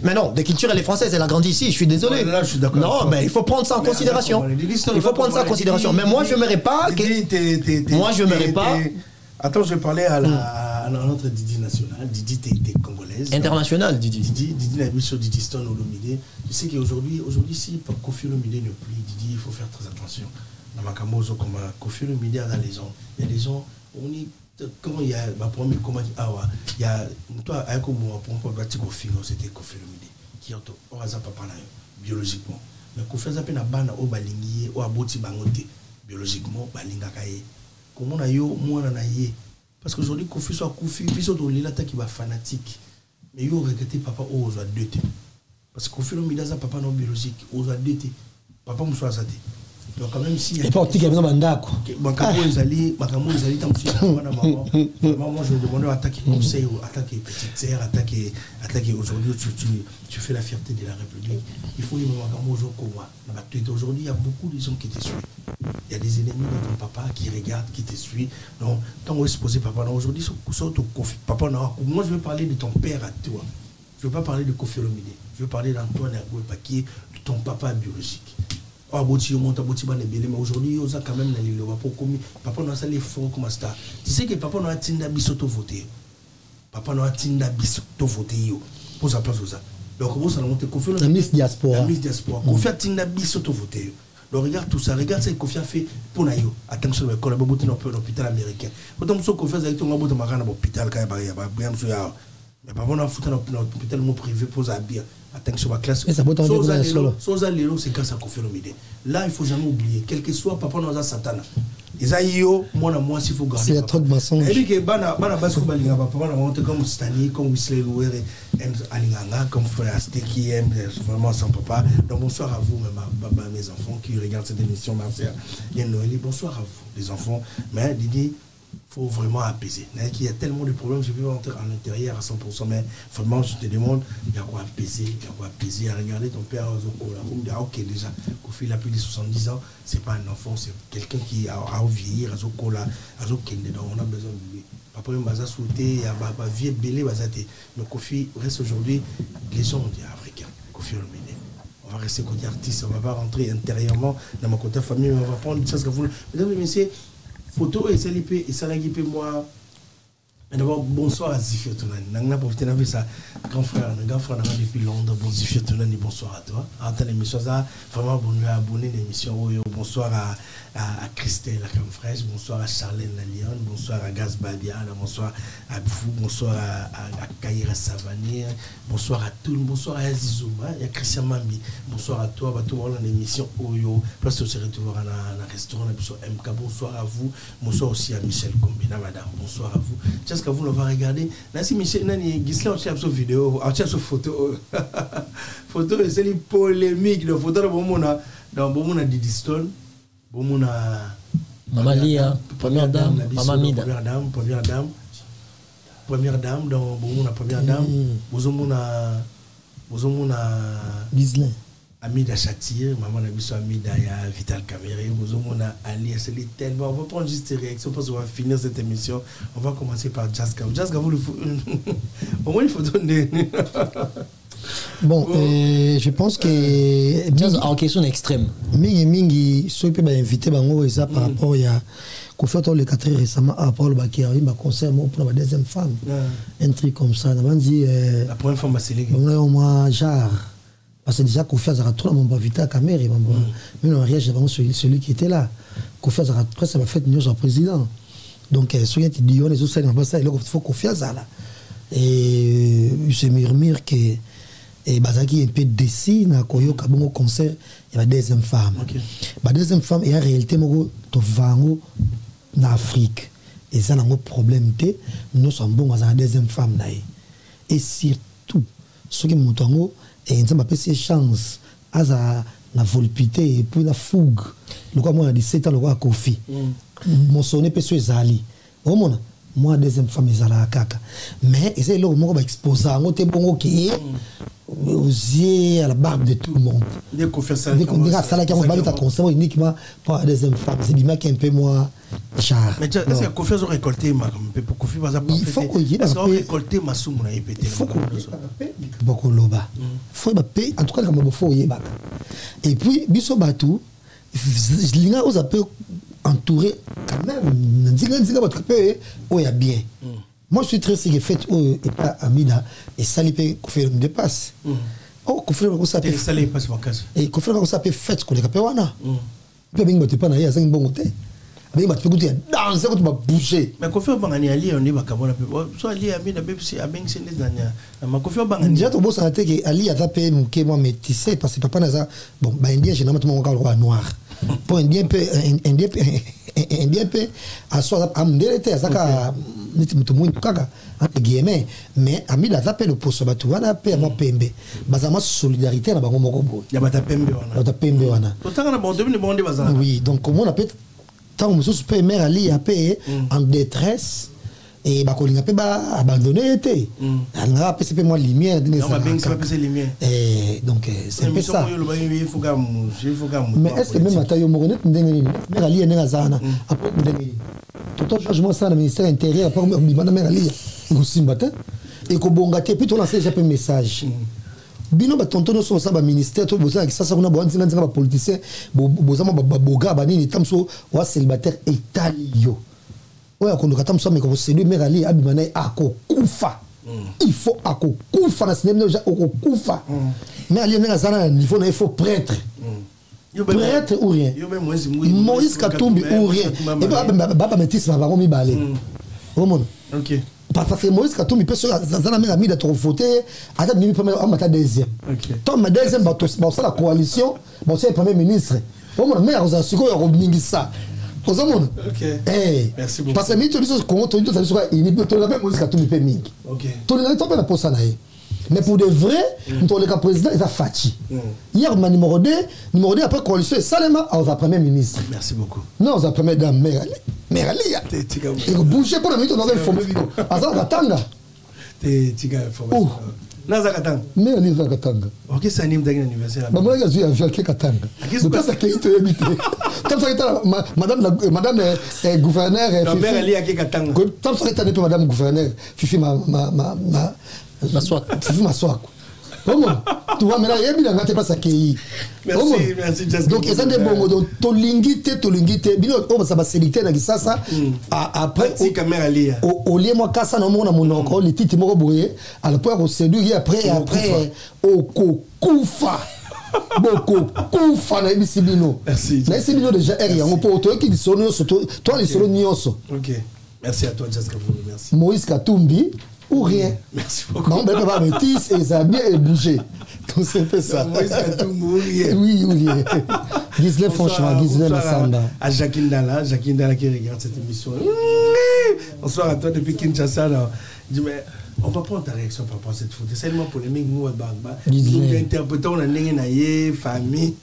mais non, de culture, elle est française, elle a grandi ici. Je suis désolé. Non, mais il faut prendre ça en considération. Il faut prendre ça en considération. Mais moi, je n'aimerais pas. Moi, je n'aimerais pas. Attends, je vais parler à notre Didi nationale. Didi, t'es congolaise. Internationale, Didi. Didi n'a vu sur Didi Stone Olomide. Je sais qu'aujourd'hui, si Kofi Olomide ne plie, Didi, il faut faire très attention. Dans ma camozo, comme Kofi Olomide a les gens. Il y a des gens, quand il y a ma première, comment il y a, toi, avec moi, pour un petit Kofi, c'était Kofi Olomide, qui est au hasard papa biologiquement. Mais Kofi a peine à ban au balingi, au aboti bangote, biologiquement, balinga kaye. Comment on a eu, moi, on a eu. Parce qu'aujourd'hui, Kofi soit Kofi, puis surtout, il a qui va fanatique. Mais il a regretté papa, aux a 2 T. Parce que Kofi Olomide a papa non biologique, aux a 2 T. Papa me soit à donc quand même si et pas qui est mandat quoi moi je me demandais attaquer conseil ou attaquer petite sœur attaquer aujourd'hui tu fais la fierté de la République. Il faut aujourd'hui il y a beaucoup de gens qui te suivent. Il y a des ennemis de ton papa qui regardent, qui te suivent. Donc tant on est supposé papa aujourd'hui papa moi je veux parler de ton père à toi. Je ne veux pas parler de Kofi Olomide. Je veux parler d'Antoine Hergoué Paquier, de ton papa biologique. Oh, mais aujourd'hui, on a quand même papa n'a pas les fonds comme ça. Tu sais que papa n'a pas tinda bisoto voté. Papa n'a pas tinda bisoto voté. Pour sa place, ça. Donc, vous allez monter Kofi Olomide. La Miss Diaspora. La Miss Diaspora. Kofi a tinda bisoto voté. Donc, regarde tout ça. Regarde ce que Kofi a fait pour Nayo. Attention, on a beaucoup d'hôpital américain. Autant que Kofi a fait un hôpital quand il y a mais par contre, on a un hôpital privé pour habiller. Attention, ma classe. Et ça peut être c'est quand ça confie l'homide. Là, il ne faut jamais oublier. Quel que soit, papa, nous a Satan. Ils ont moi, s'il faut garder. C'est trop de mensonges. Et puis, que papa, comme Stani, comme Whistler Louer, Alinganga, comme Frère Asté qui aime vraiment son papa. Donc, bonsoir à vous, mes enfants qui regardent cette émission, Marcia et Noélie. Bonsoir à vous, les enfants. Mais, Didi, il faut vraiment apaiser. Il y a tellement de problèmes, je ne vais pas rentrer à l'intérieur à 100%, mais vraiment, je te demande, il y a quoi apaiser, il y a quoi apaiser. Regardez ton père, on me dit, ok, déjà, Kofi, il a plus de 70 ans, ce n'est pas un enfant, c'est quelqu'un qui a vieillir, donc on a besoin de lui. Après, on a sauté, il y a vie belé, mais Kofi reste aujourd'hui, les gens ont dit africain, Kofi Olomide. On va rester côté artiste, on ne va pas rentrer intérieurement dans ma côté famille, on va prendre ça, ce que vous. Mesdames et messieurs, photo et SLP et Salagipé moi. D'abord, bonsoir à Zifir Tounani. Nous avons profité de ça. Grand frère depuis Londres. Bon Zifir Tounani, bonsoir à toi. En l'émission, vraiment, bon, nous abonné l'émission. Bonsoir à Christelle, la crème fraîche. Bonsoir à Charlène, la Lyon. Bonsoir à Gaz Badia. Bonsoir à vous. Bonsoir à Kaira Savanier. Bonsoir à tout le monde. Bonsoir à Azizouma. Il y a Christian Mambi. Bonsoir à toi. Tout le monde dans l'émission Oyo. Place au retour à un restaurant. MK. Bonsoir à vous. Bonsoir aussi à Michel Combina, madame. Bonsoir à vous. Est-ce que vous l'avez regardé? Nancy Michel, Nani, Gisela, on cherche vidéo, on cherche photo. Photo, c'est une polémique. La photo, dans bon a Didi Stone, bon a Maman Lia, première dame, Maman Mida. Première dame, dans bon a première dame, bon a Gisela. Amida Chatir, maman a Amida Vital Caméré, on a Ali, c'est tellement. On va prendre juste des réactions parce qu'on va finir cette émission. On va commencer par Jaska. Jaska, vous le faut. Au moins, il faut donner. Bon, je pense que. Jazz en question extrême. Mingi, ceux qui peuvent inviter Bango et ça par rapport à. Qu'on fait le 4 récemment à Paul Bakir, il m'a concert pour la deuxième femme. Un truc comme ça. On a dit. La première femme, c'est les gars. On a au moins genre. Parce que déjà, Kofi Azara, tout le monde va vite à la caméra. Mais le mariage, c'est celui qui était là. Kofi Azara, après, ça m'a fait une news au président. Donc, ceux qui disent, les autres, il faut Kofi Azara. Et il se murmure que. Et Bazaki est un peu décis, na Koyo, Kabongo concert, il y a deuxième femme. La deuxième femme, il y a en réalité, tu vas en Afrique. Et ça, c'est un problème. Nous sommes bons à la deuxième femme. Et surtout, ceux qui montent en haut, et ils ont ces chances à la volupité et puis la fougue. Le quoi moi a 17 ans le quoi Kofi. Mon sonné peut se zali. Au moins moi deuxième femme ezala kaka. Mais c'est là où moi va exposer en côté bon OK aux yeux à la barbe de tout le monde. Dès qu'on fait ça, dès qu'on dira ça là qui on va être concert uniquement pour la deuxième femme. C'est bien qui un peu moins cher. Mais est-ce que Kofi a récolté ma pour Kofi va pas il faut qu'il parce qu'on récolter ma somme na épété. Il faut beaucoup loba. Faut ba payer en tout cas comme faut y ba. Et puis biso batou linga aux appels entouré quand même dinga votre paix oh y a bien. Moi je suis très sûr que fait et pas Amida et Salipé Kofi me dépasse. Oh Kofi ko ça peut Salipé passe ma case. Et Kofi ko ça peut fait ko le capé wana. Puis bien tu pas na ya 5 bon côté. Mais tu peux goûter danser quand tu vas bouger. Mais Kofi Bangani Ali on est ba kabona pe. So Ali Amida be si abeng sende danya. Ma Kofi Bangani. Déjà to boss a été que Ali a tapé mon que moi métissé parce que papa naza bon ba indien généralement tout le monde roi noir. Pour indien peu à soi à m'déliter ça ka tout monde kaka entre guillemets mais Amida a tapé le poste ba tout wana pe moi pembe. Bazama solidarité na bango moko bo. Ya bata pembe wana. Bata pembe wana. Autant na bon devine bon bazala. Oui, donc comment on appelle tant que monsieur peut mère Ali a payé en détresse et ba kolinga pe ba abandonné était. On a passé moi lumière de ça. On va bien ça passer lumière. Et donc c'est un peu ça. Mais est-ce que même à taille moronette ndengeni mère Ali n'est azana après ndengeni. Tout changement ça dans le ministère intérieur après mère Ali ngosimbata et ko bongate puis to lancer déjà un message bino ba tonton so sa ba ministère to boza ki sasa kuna ba nzinga nzinga ba politicien boza ma boga ba nini tamso wa célibataire italio oya kondoka tamso mais ko séduire mère ali abimana akokufa il faut akokufa na cinéma déjà akokufa mais ali na zana niveau na il faut prêtre prêtre ou rien Moïse Katumbi ou rien et baba métis ba bango mi balé OK parce que Moïse Katumbi peut se zana mère ami d'être voté à la premier on mata deuxième tant ma deuxième ba la coalition ba c'est premier ministre au moins mais on a su ko ya robingisa ozomona merci beaucoup parce que mi to biso ko to to biso ini to la même Moïse Katumbi pe mingi to le to pe na posa na ye mais pour de vrai to le président il a fati hier ma numéro 2 après coalition Salema au premier ministre merci beaucoup non au première dame mère ali et bouger pour la minute dans le fond azala katanga te tika information naza katanga mais ali za katanga OK ça anime d'un anniversaire ba moi j'ai vu avec katanga de pas ça qui te habité comme ça madame gouverneur mère ali à katanga comme ça était madame gouverneur fifi ma soie fifi ma soie comment tu vois maintenant il y a bien pas ça qui merci donc ils ont des bons donc tolingité bino on ça va céliter na kisasa après si caméra lia au lieu moi kasa na mona monoko les titres moko boye à la point on séduire après au kokufa boko kufa na ibisibino merci na ibisibino déjà er yango po to ki bisono toi les solo nyonso OK merci à toi Jessica merci Moïse Katumbi ou rien. Merci beaucoup. Non, mais pas métis et ça a bien bougé. Donc c'est un peu ça. Moïse Katumbi ou rien. Oui, oui. Gisèle, franchement, Gisèle Massamba. À Jacqueline Dalla qui regarde cette émission. Bonsoir à toi depuis Kinshasa. Dis mais on va prendre ta réaction par rapport à cette photo. C'est tellement polémique nous nous interprétons la nengé famille.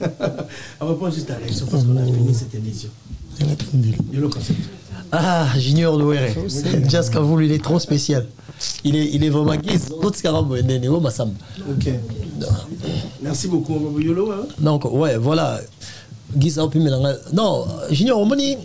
On va prendre juste ta réaction parce qu'on a fini cette émission. Le concept. Ah, Junior Louere. Just Kavoul, il est trop spécial. Il est vraiment guise. D'autres carambes, OK. Merci beaucoup. On va yolo. Donc, ouais, voilà. Guise non, Junior Omoni.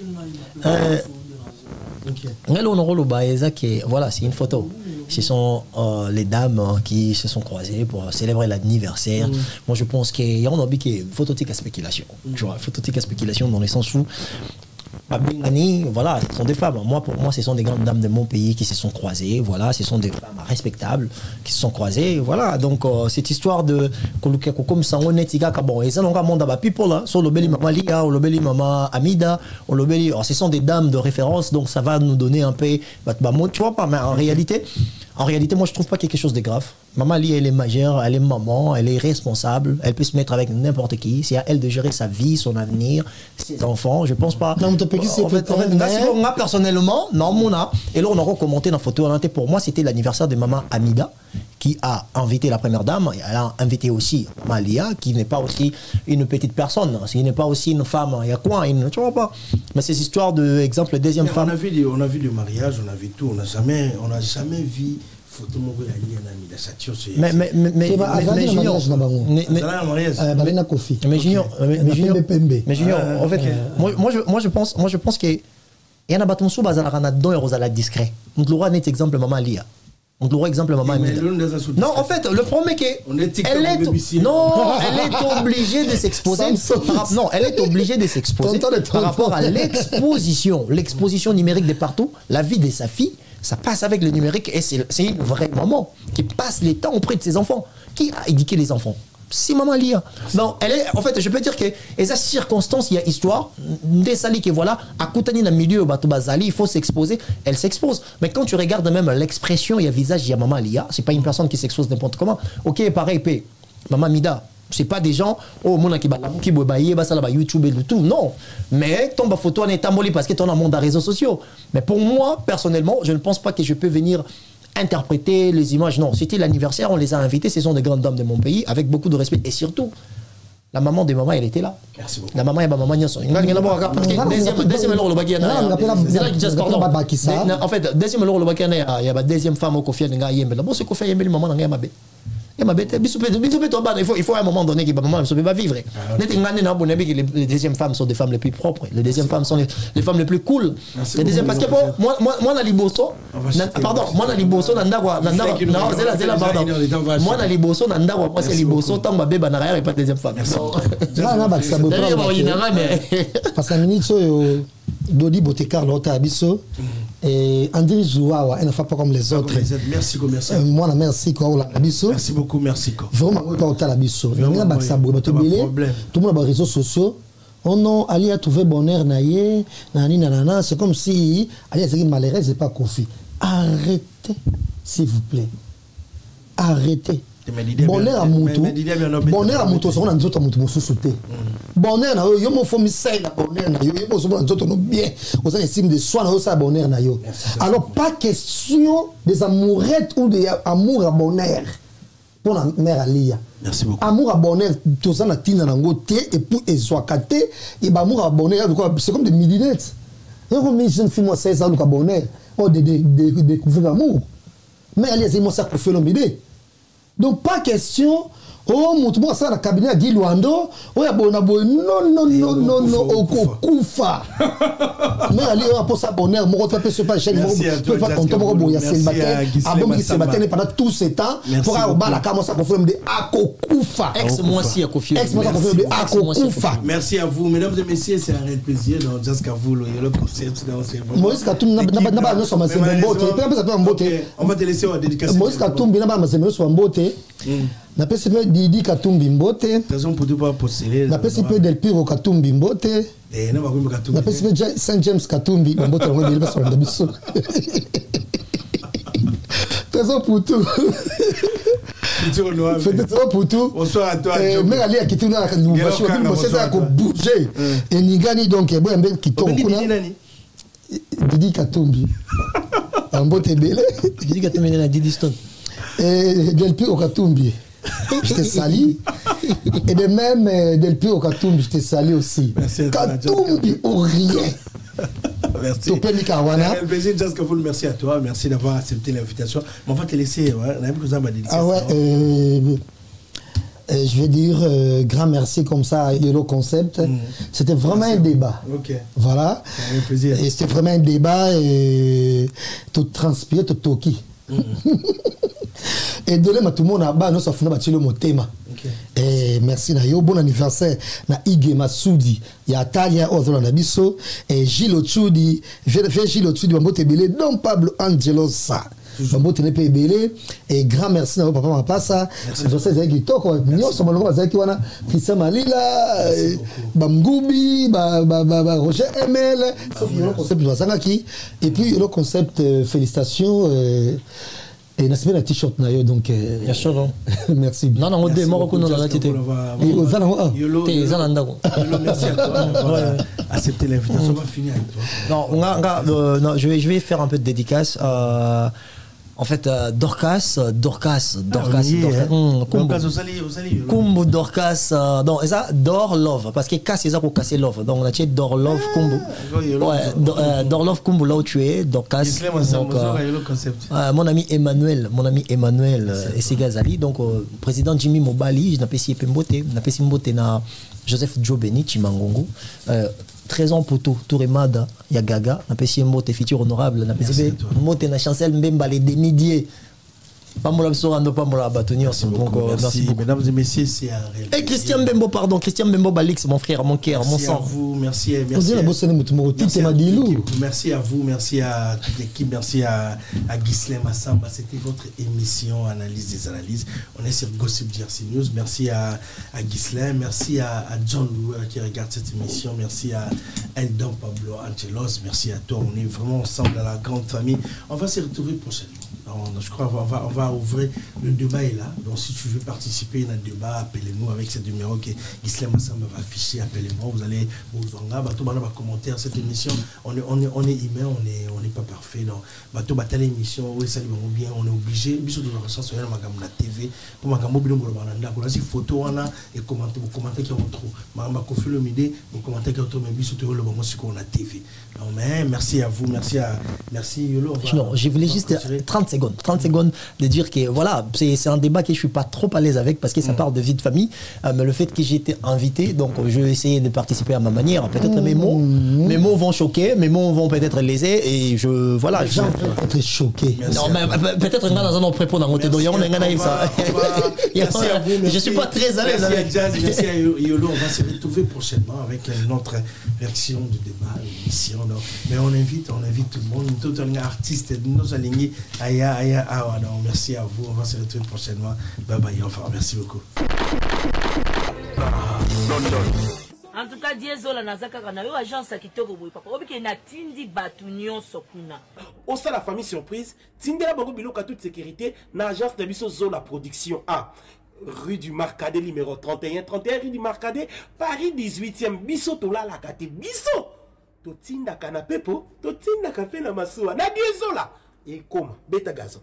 Voilà, c'est une photo. Ce sont les dames qui se sont croisées pour célébrer l'anniversaire. Moi, je pense qu'il y a une phototique à spéculation. Tu vois, phototique à spéculation dans le sens où voilà, ce sont des femmes. Pour moi, ce sont des grandes dames de mon pays qui se sont croisées. Voilà, ce sont des femmes respectables qui se sont croisées. Voilà, donc cette histoire de comme ça, on est bon. Et ça, on a monde à people là. Sur le beli mama Lia, ou le beli mama Amida, ou le beli. Ce sont des dames de référence, donc ça va nous donner un peu. Tu vois pas, mais en réalité, moi, je trouve pas quelque chose de grave. Maman Lia, elle est majeure, elle est maman, elle est responsable, elle peut se mettre avec n'importe qui. C'est à elle de gérer sa vie, son avenir, ses enfants. Je pense pas. Non, en fait, moi personnellement, non, Mona. Et là, on a commenté dans la photo. Pour moi, c'était l'anniversaire de maman Amida qui a invité la première dame. Elle a invité aussi Maman Lia, qui n'est pas aussi une petite personne, qui n'est pas aussi une femme. Il y a quoi, tu vois pas. Mais ces histoires de, exemple, deuxième femme. On a vu le mariage, on a vu tout. On n'a jamais vu. Mais Junior, en fait, moi je pense que il y en a battu sous bazar dans et rosala discret. On doit un exemple maman Lia. On doit exemple maman Amida. Non, en fait, le problème est qu'elle est obligée de s'exposer. Non, elle est obligée de s'exposer par rapport à l'exposition numérique de partout, la vie de sa fille. Ça passe avec le numérique et c'est une vraie maman qui passe les temps auprès de ses enfants. Qui a éduqué les enfants? C'est maman Lia. Non, elle est, en fait, je peux dire que les circonstances, il y a histoire. Des salis qui voilà, à Koutani dans le milieu, il faut s'exposer. Elle s'expose. Mais quand tu regardes même l'expression, il y a visage, il y a maman Lia. C'est pas une personne qui s'expose n'importe comment. Ok, pareil, maman Mida. C'est pas des gens, oh, mon qui YouTube et tout, non. Mais ton photo en est emballé parce que tu as un monde de réseaux sociaux. Mais pour moi, personnellement, je ne pense pas que je peux venir interpréter les images. Non, c'était l'anniversaire, on les a invités, ce sont des grandes dames de mon pays, avec beaucoup de respect. Et surtout, la maman de maman, elle était là. Merci beaucoup. La maman et maman, en fait, deuxième alors le il y a deuxième femme au Kofi Nga Yembe. Bon, c'est Kofi Yembe, maman n'a rien. Et ma bête, il faut à un moment donné qu'il va vivre. Les deuxièmes femmes sont des femmes les plus propres. Les deuxièmes femmes sont les femmes les plus cool. Les deuxièmes, parce que moi, na liboso, pardon, moi, na liboso, moi, na liboso, moi, c'est liboso, tant ma bébé n'a pas de deuxième femme. Parce que Dodi Botekar, l'autre abisso, et André Jouawa, elle ne fait pas comme les autres. Merci, merci. Moi, la merci, abisso. Merci beaucoup, merci. Vraiment, pas autant l'abisso. Vraiment, tout le monde a des réseaux sociaux. Oh non, Ali a trouvé bonheur, naïe, nani, nanana. C'est comme si Ali a dit malheureuse, c'est pas Kofi. Arrêtez, s'il vous plaît. Arrêtez. Bonheur à Moutou. Bonheur à Moutou, on a d'autres Moutou sauté. Bonheur na yo mo fomi sai na bonheur na yo mo so d'autres no bien. On a estime de soi na ça bonheur na yo. Alors pas question des amourettes ou des amours à bonheur. Pour la mère Alia. Merci beaucoup. Amour à bonheur, tout ça na tina na ngote et pour ezoakate et ba amour à bonheur c'est comme des millinettes. Et comme une jeune fille moi 16 ans à bonheur, oh de découvrir l'amour. Mais Alia c'est moi ça pour faire l'omidé. Donc pas question, oh mon moi ça dans le cabinet à Guy Luando, oh abona boy non au koufa. Mais allez pour ça bonheur, mon retour sur pas chaîne, mon pas content mon boy célibataire, avant qu'il célibataire pendant tout ce temps pour avoir bala comme ça pour faire de akoufa. Ex-moi si akoufa. Ex-moi pour faire de akoufa. Merci à vous mesdames et messieurs, c'est un réel plaisir dans Jazz Kavulu et le concept dans ce Moïse Katumbi n'a pas nous sommes en beauté, on va te laisser en dédicace. Moïse Katumbi n'a pas nous sommes en beauté. Na PCP Didi Katumbi Mbote. Raison pour pas postuler. Na PCP Del Piro Katumbi Mbote. Na PCP Saint James Katumbi Mbote on va dire sur le biso. Raison pour tout. Faites tout pour tout. Bonsoir à toi. Mais allez à quitter la nous va sur le bosser ça ko bouger. Et Nigani donc et bon ben qui tombe kuna. Didi Katumbi. Mbote belé. Didi Katumbi na Didi Stone. Et Delpi au Katumbi, je t'ai sali. Et de même, Delpi au Katumbi, je t'ai sali aussi. Katumbi au rien. Merci. Un plaisir, Jazz Kavulu, merci à toi. Merci d'avoir accepté l'invitation. On va te laisser. Ah ouais, je vais dire grand merci comme ça à Yellow Concept. C'était vraiment un débat. Okay. Voilà. Un plaisir. Et c'était vraiment un débat et tout transpiré, tout toki. Et donner tout le monde à bas, nous sommes le mot thème. Et merci Nayo, bon anniversaire na Ige Masoudi, ya Talia Ozolo Nabiso et Gilles Ochoudi, Gilles Ochoudi Bambote Belé, Don Pablo Angelo Sa. Bambote Nepe Belé et grand merci à papa Mapasa. Je sais que toko nous sommes là avec wana Christian Malila, Bamgoubi, Roger ML, le concept de Sangaki et puis le concept félicitations et n'a pas de t-shirt nayo donc bien sûr non merci non on dit moi qu'on a tité et Zana t'es Zana merci à toi d'avoir accepté l'invitation. On va finir avec toi. Non je vais faire un peu de dédicace. En fait, Dorcas, Kumbu Dorcas, donc ça Dor Love, parce que casse c'est ça pour casser love, donc on a dit Dor Love Kumbu, ouais, Dor Love Kumbu là où tu es, Dorcas. Donc mon ami Emmanuel, et c'est Gazali, donc président Jimmy Mobali, je n'appelle si Mbote na Joseph Djobeni Chimangongo. 13 ans pour tout Remada, il y a Gaga, n'a pas si Mbote futur honorable, n'a pas si Mbote na Chancel Mbemba les demi-diés. Pas moi la soirée, pas moi la bâtonnière. Merci beaucoup. Mesdames et messieurs, c'est un réel. Et Christian Mbembo, pardon, Christian Mbembo Balix, mon frère, mon cœur, mon sang. Merci à vous, merci à vous, merci à toute l'équipe, merci à Ghislain Massamba. C'était votre émission Analyse des analyses. On est sur Gossip Jersey News. Merci à Ghislain, merci à John Louer qui regarde cette émission, merci à Eldon Pablo Angelos, merci à toi. On est vraiment ensemble dans la grande famille. On va se retrouver prochainement. Je crois qu'on va ouvrir, le débat est là, donc si tu veux participer à un débat, appelez-nous avec ce numéro que Ghislain Massamba va afficher, appelez-moi, vous allez vous en commentaire cette émission, on est humain, on n'est pas parfait, donc bateau telle émission, oui ça bien, on est obligé, bisous de la chance, on a la TV, pour ma gambo bilongo on a si photo on a et commenter qui on trouve, ma confier le midi, vous commenter qui on trouve, mais bisous de le bon qu'on a TV. Non mais merci à vous, merci Yolo. Non, je voulais juste 30 secondes. secondes. 30 secondes de dire que voilà, c'est un débat que je ne suis pas trop à l'aise avec parce que ça parle de vie de famille. Mais le fait que j'ai été invité, donc je vais essayer de participer à ma manière. Peut-être mes mots vont choquer, mes mots vont peut-être léser et je. Voilà. Les gens vont être choqués. Non, mais peut-être dans un autre propos dans mon tédo. Je ne suis pas très à l'aise avec. Merci à Yolo. On va se retrouver prochainement avec une autre version du débat, émission. Mais on invite tout le monde, tout un artiste, nos alignés. Merci à vous. On va se retrouver prochainement. Bye bye. Enfin, merci beaucoup. En tout cas, Diesola Nazaka na yo agence à kitoko boy papa. Obi ke na tindi batu nyonso kuna. Au sein de la famille surprise, tindela bango biloko toute sécurité na agence de biso Zola Production A. Rue du Marcadet numéro 31 rue du Marcadet, Paris 18e. Biso tola la kate biso. Totinda canapé po, totinda café na masuwa. Na Diesola. Et comment beta gazon.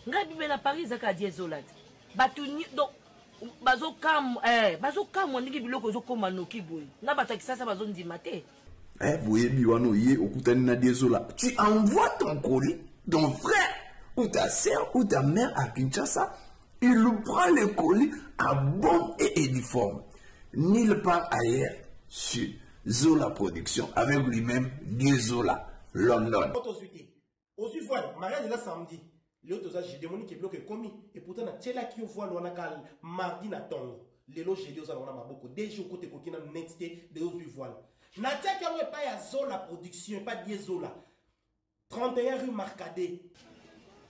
Nga bibe na Paris zaka Diesola. Batu donc bazo kam ndiki biloko zo koma noki boy na batakisa sa bazo ndima te boye biwano ye okutani na Diesola, tu envoies ton colis, ton frère ou ta sœur ou ta mère à Kinshasa, il prend le colis à bon et uniforme nulle part ailleurs sur Zola Production avec lui-même Diesola London. Aussi voilà mariage de la samedi. L'autre j'ai démoni qui bloque commis et pourtant na tela qui voit l'on a cal mardi na tongo les loges j'ai dit aux on a beaucoup déjà côté kokina netité de aux voile na tia qui a pas ya Zola Production pas Diesola 31 rue Marcadet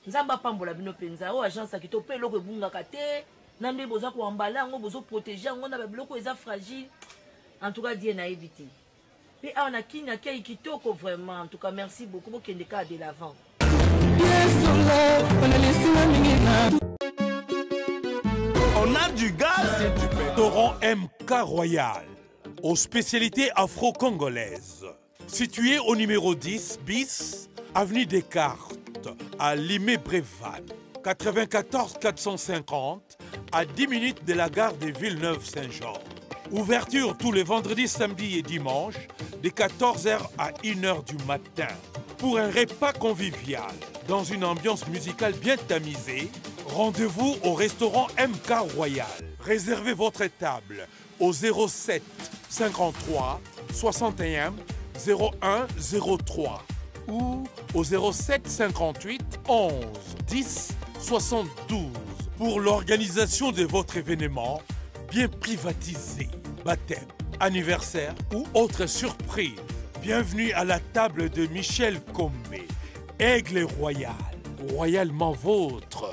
nzamba pambola bino penza o agence a kito pe loko bunga kate nande boza ko embala ngo bozo protéger ngo na biloko eza fragile en tout cas die na éviter puis on a kina kei kitoko vraiment en tout cas merci beaucoup pour kende ka de l'avant. On a du gaz et du pétrole. MK Royal, aux spécialités afro-congolaises. Situé au numéro 10 bis, avenue Descartes, à Limay-Brévannes. 94 450, à 10 minutes de la gare de Villeneuve-Saint-Jean. Ouverture tous les vendredis, samedis et dimanches, de 14h à 1h du matin. Pour un repas convivial, dans une ambiance musicale bien tamisée, rendez-vous au restaurant MK Royal. Réservez votre table au 07 53 61 01 03 ou au 07 58 11 10 72 pour l'organisation de votre événement bien privatisé, baptême, anniversaire ou autre surprise. Bienvenue à la table de Michel Combé, Aigle Royal, royalement vôtre.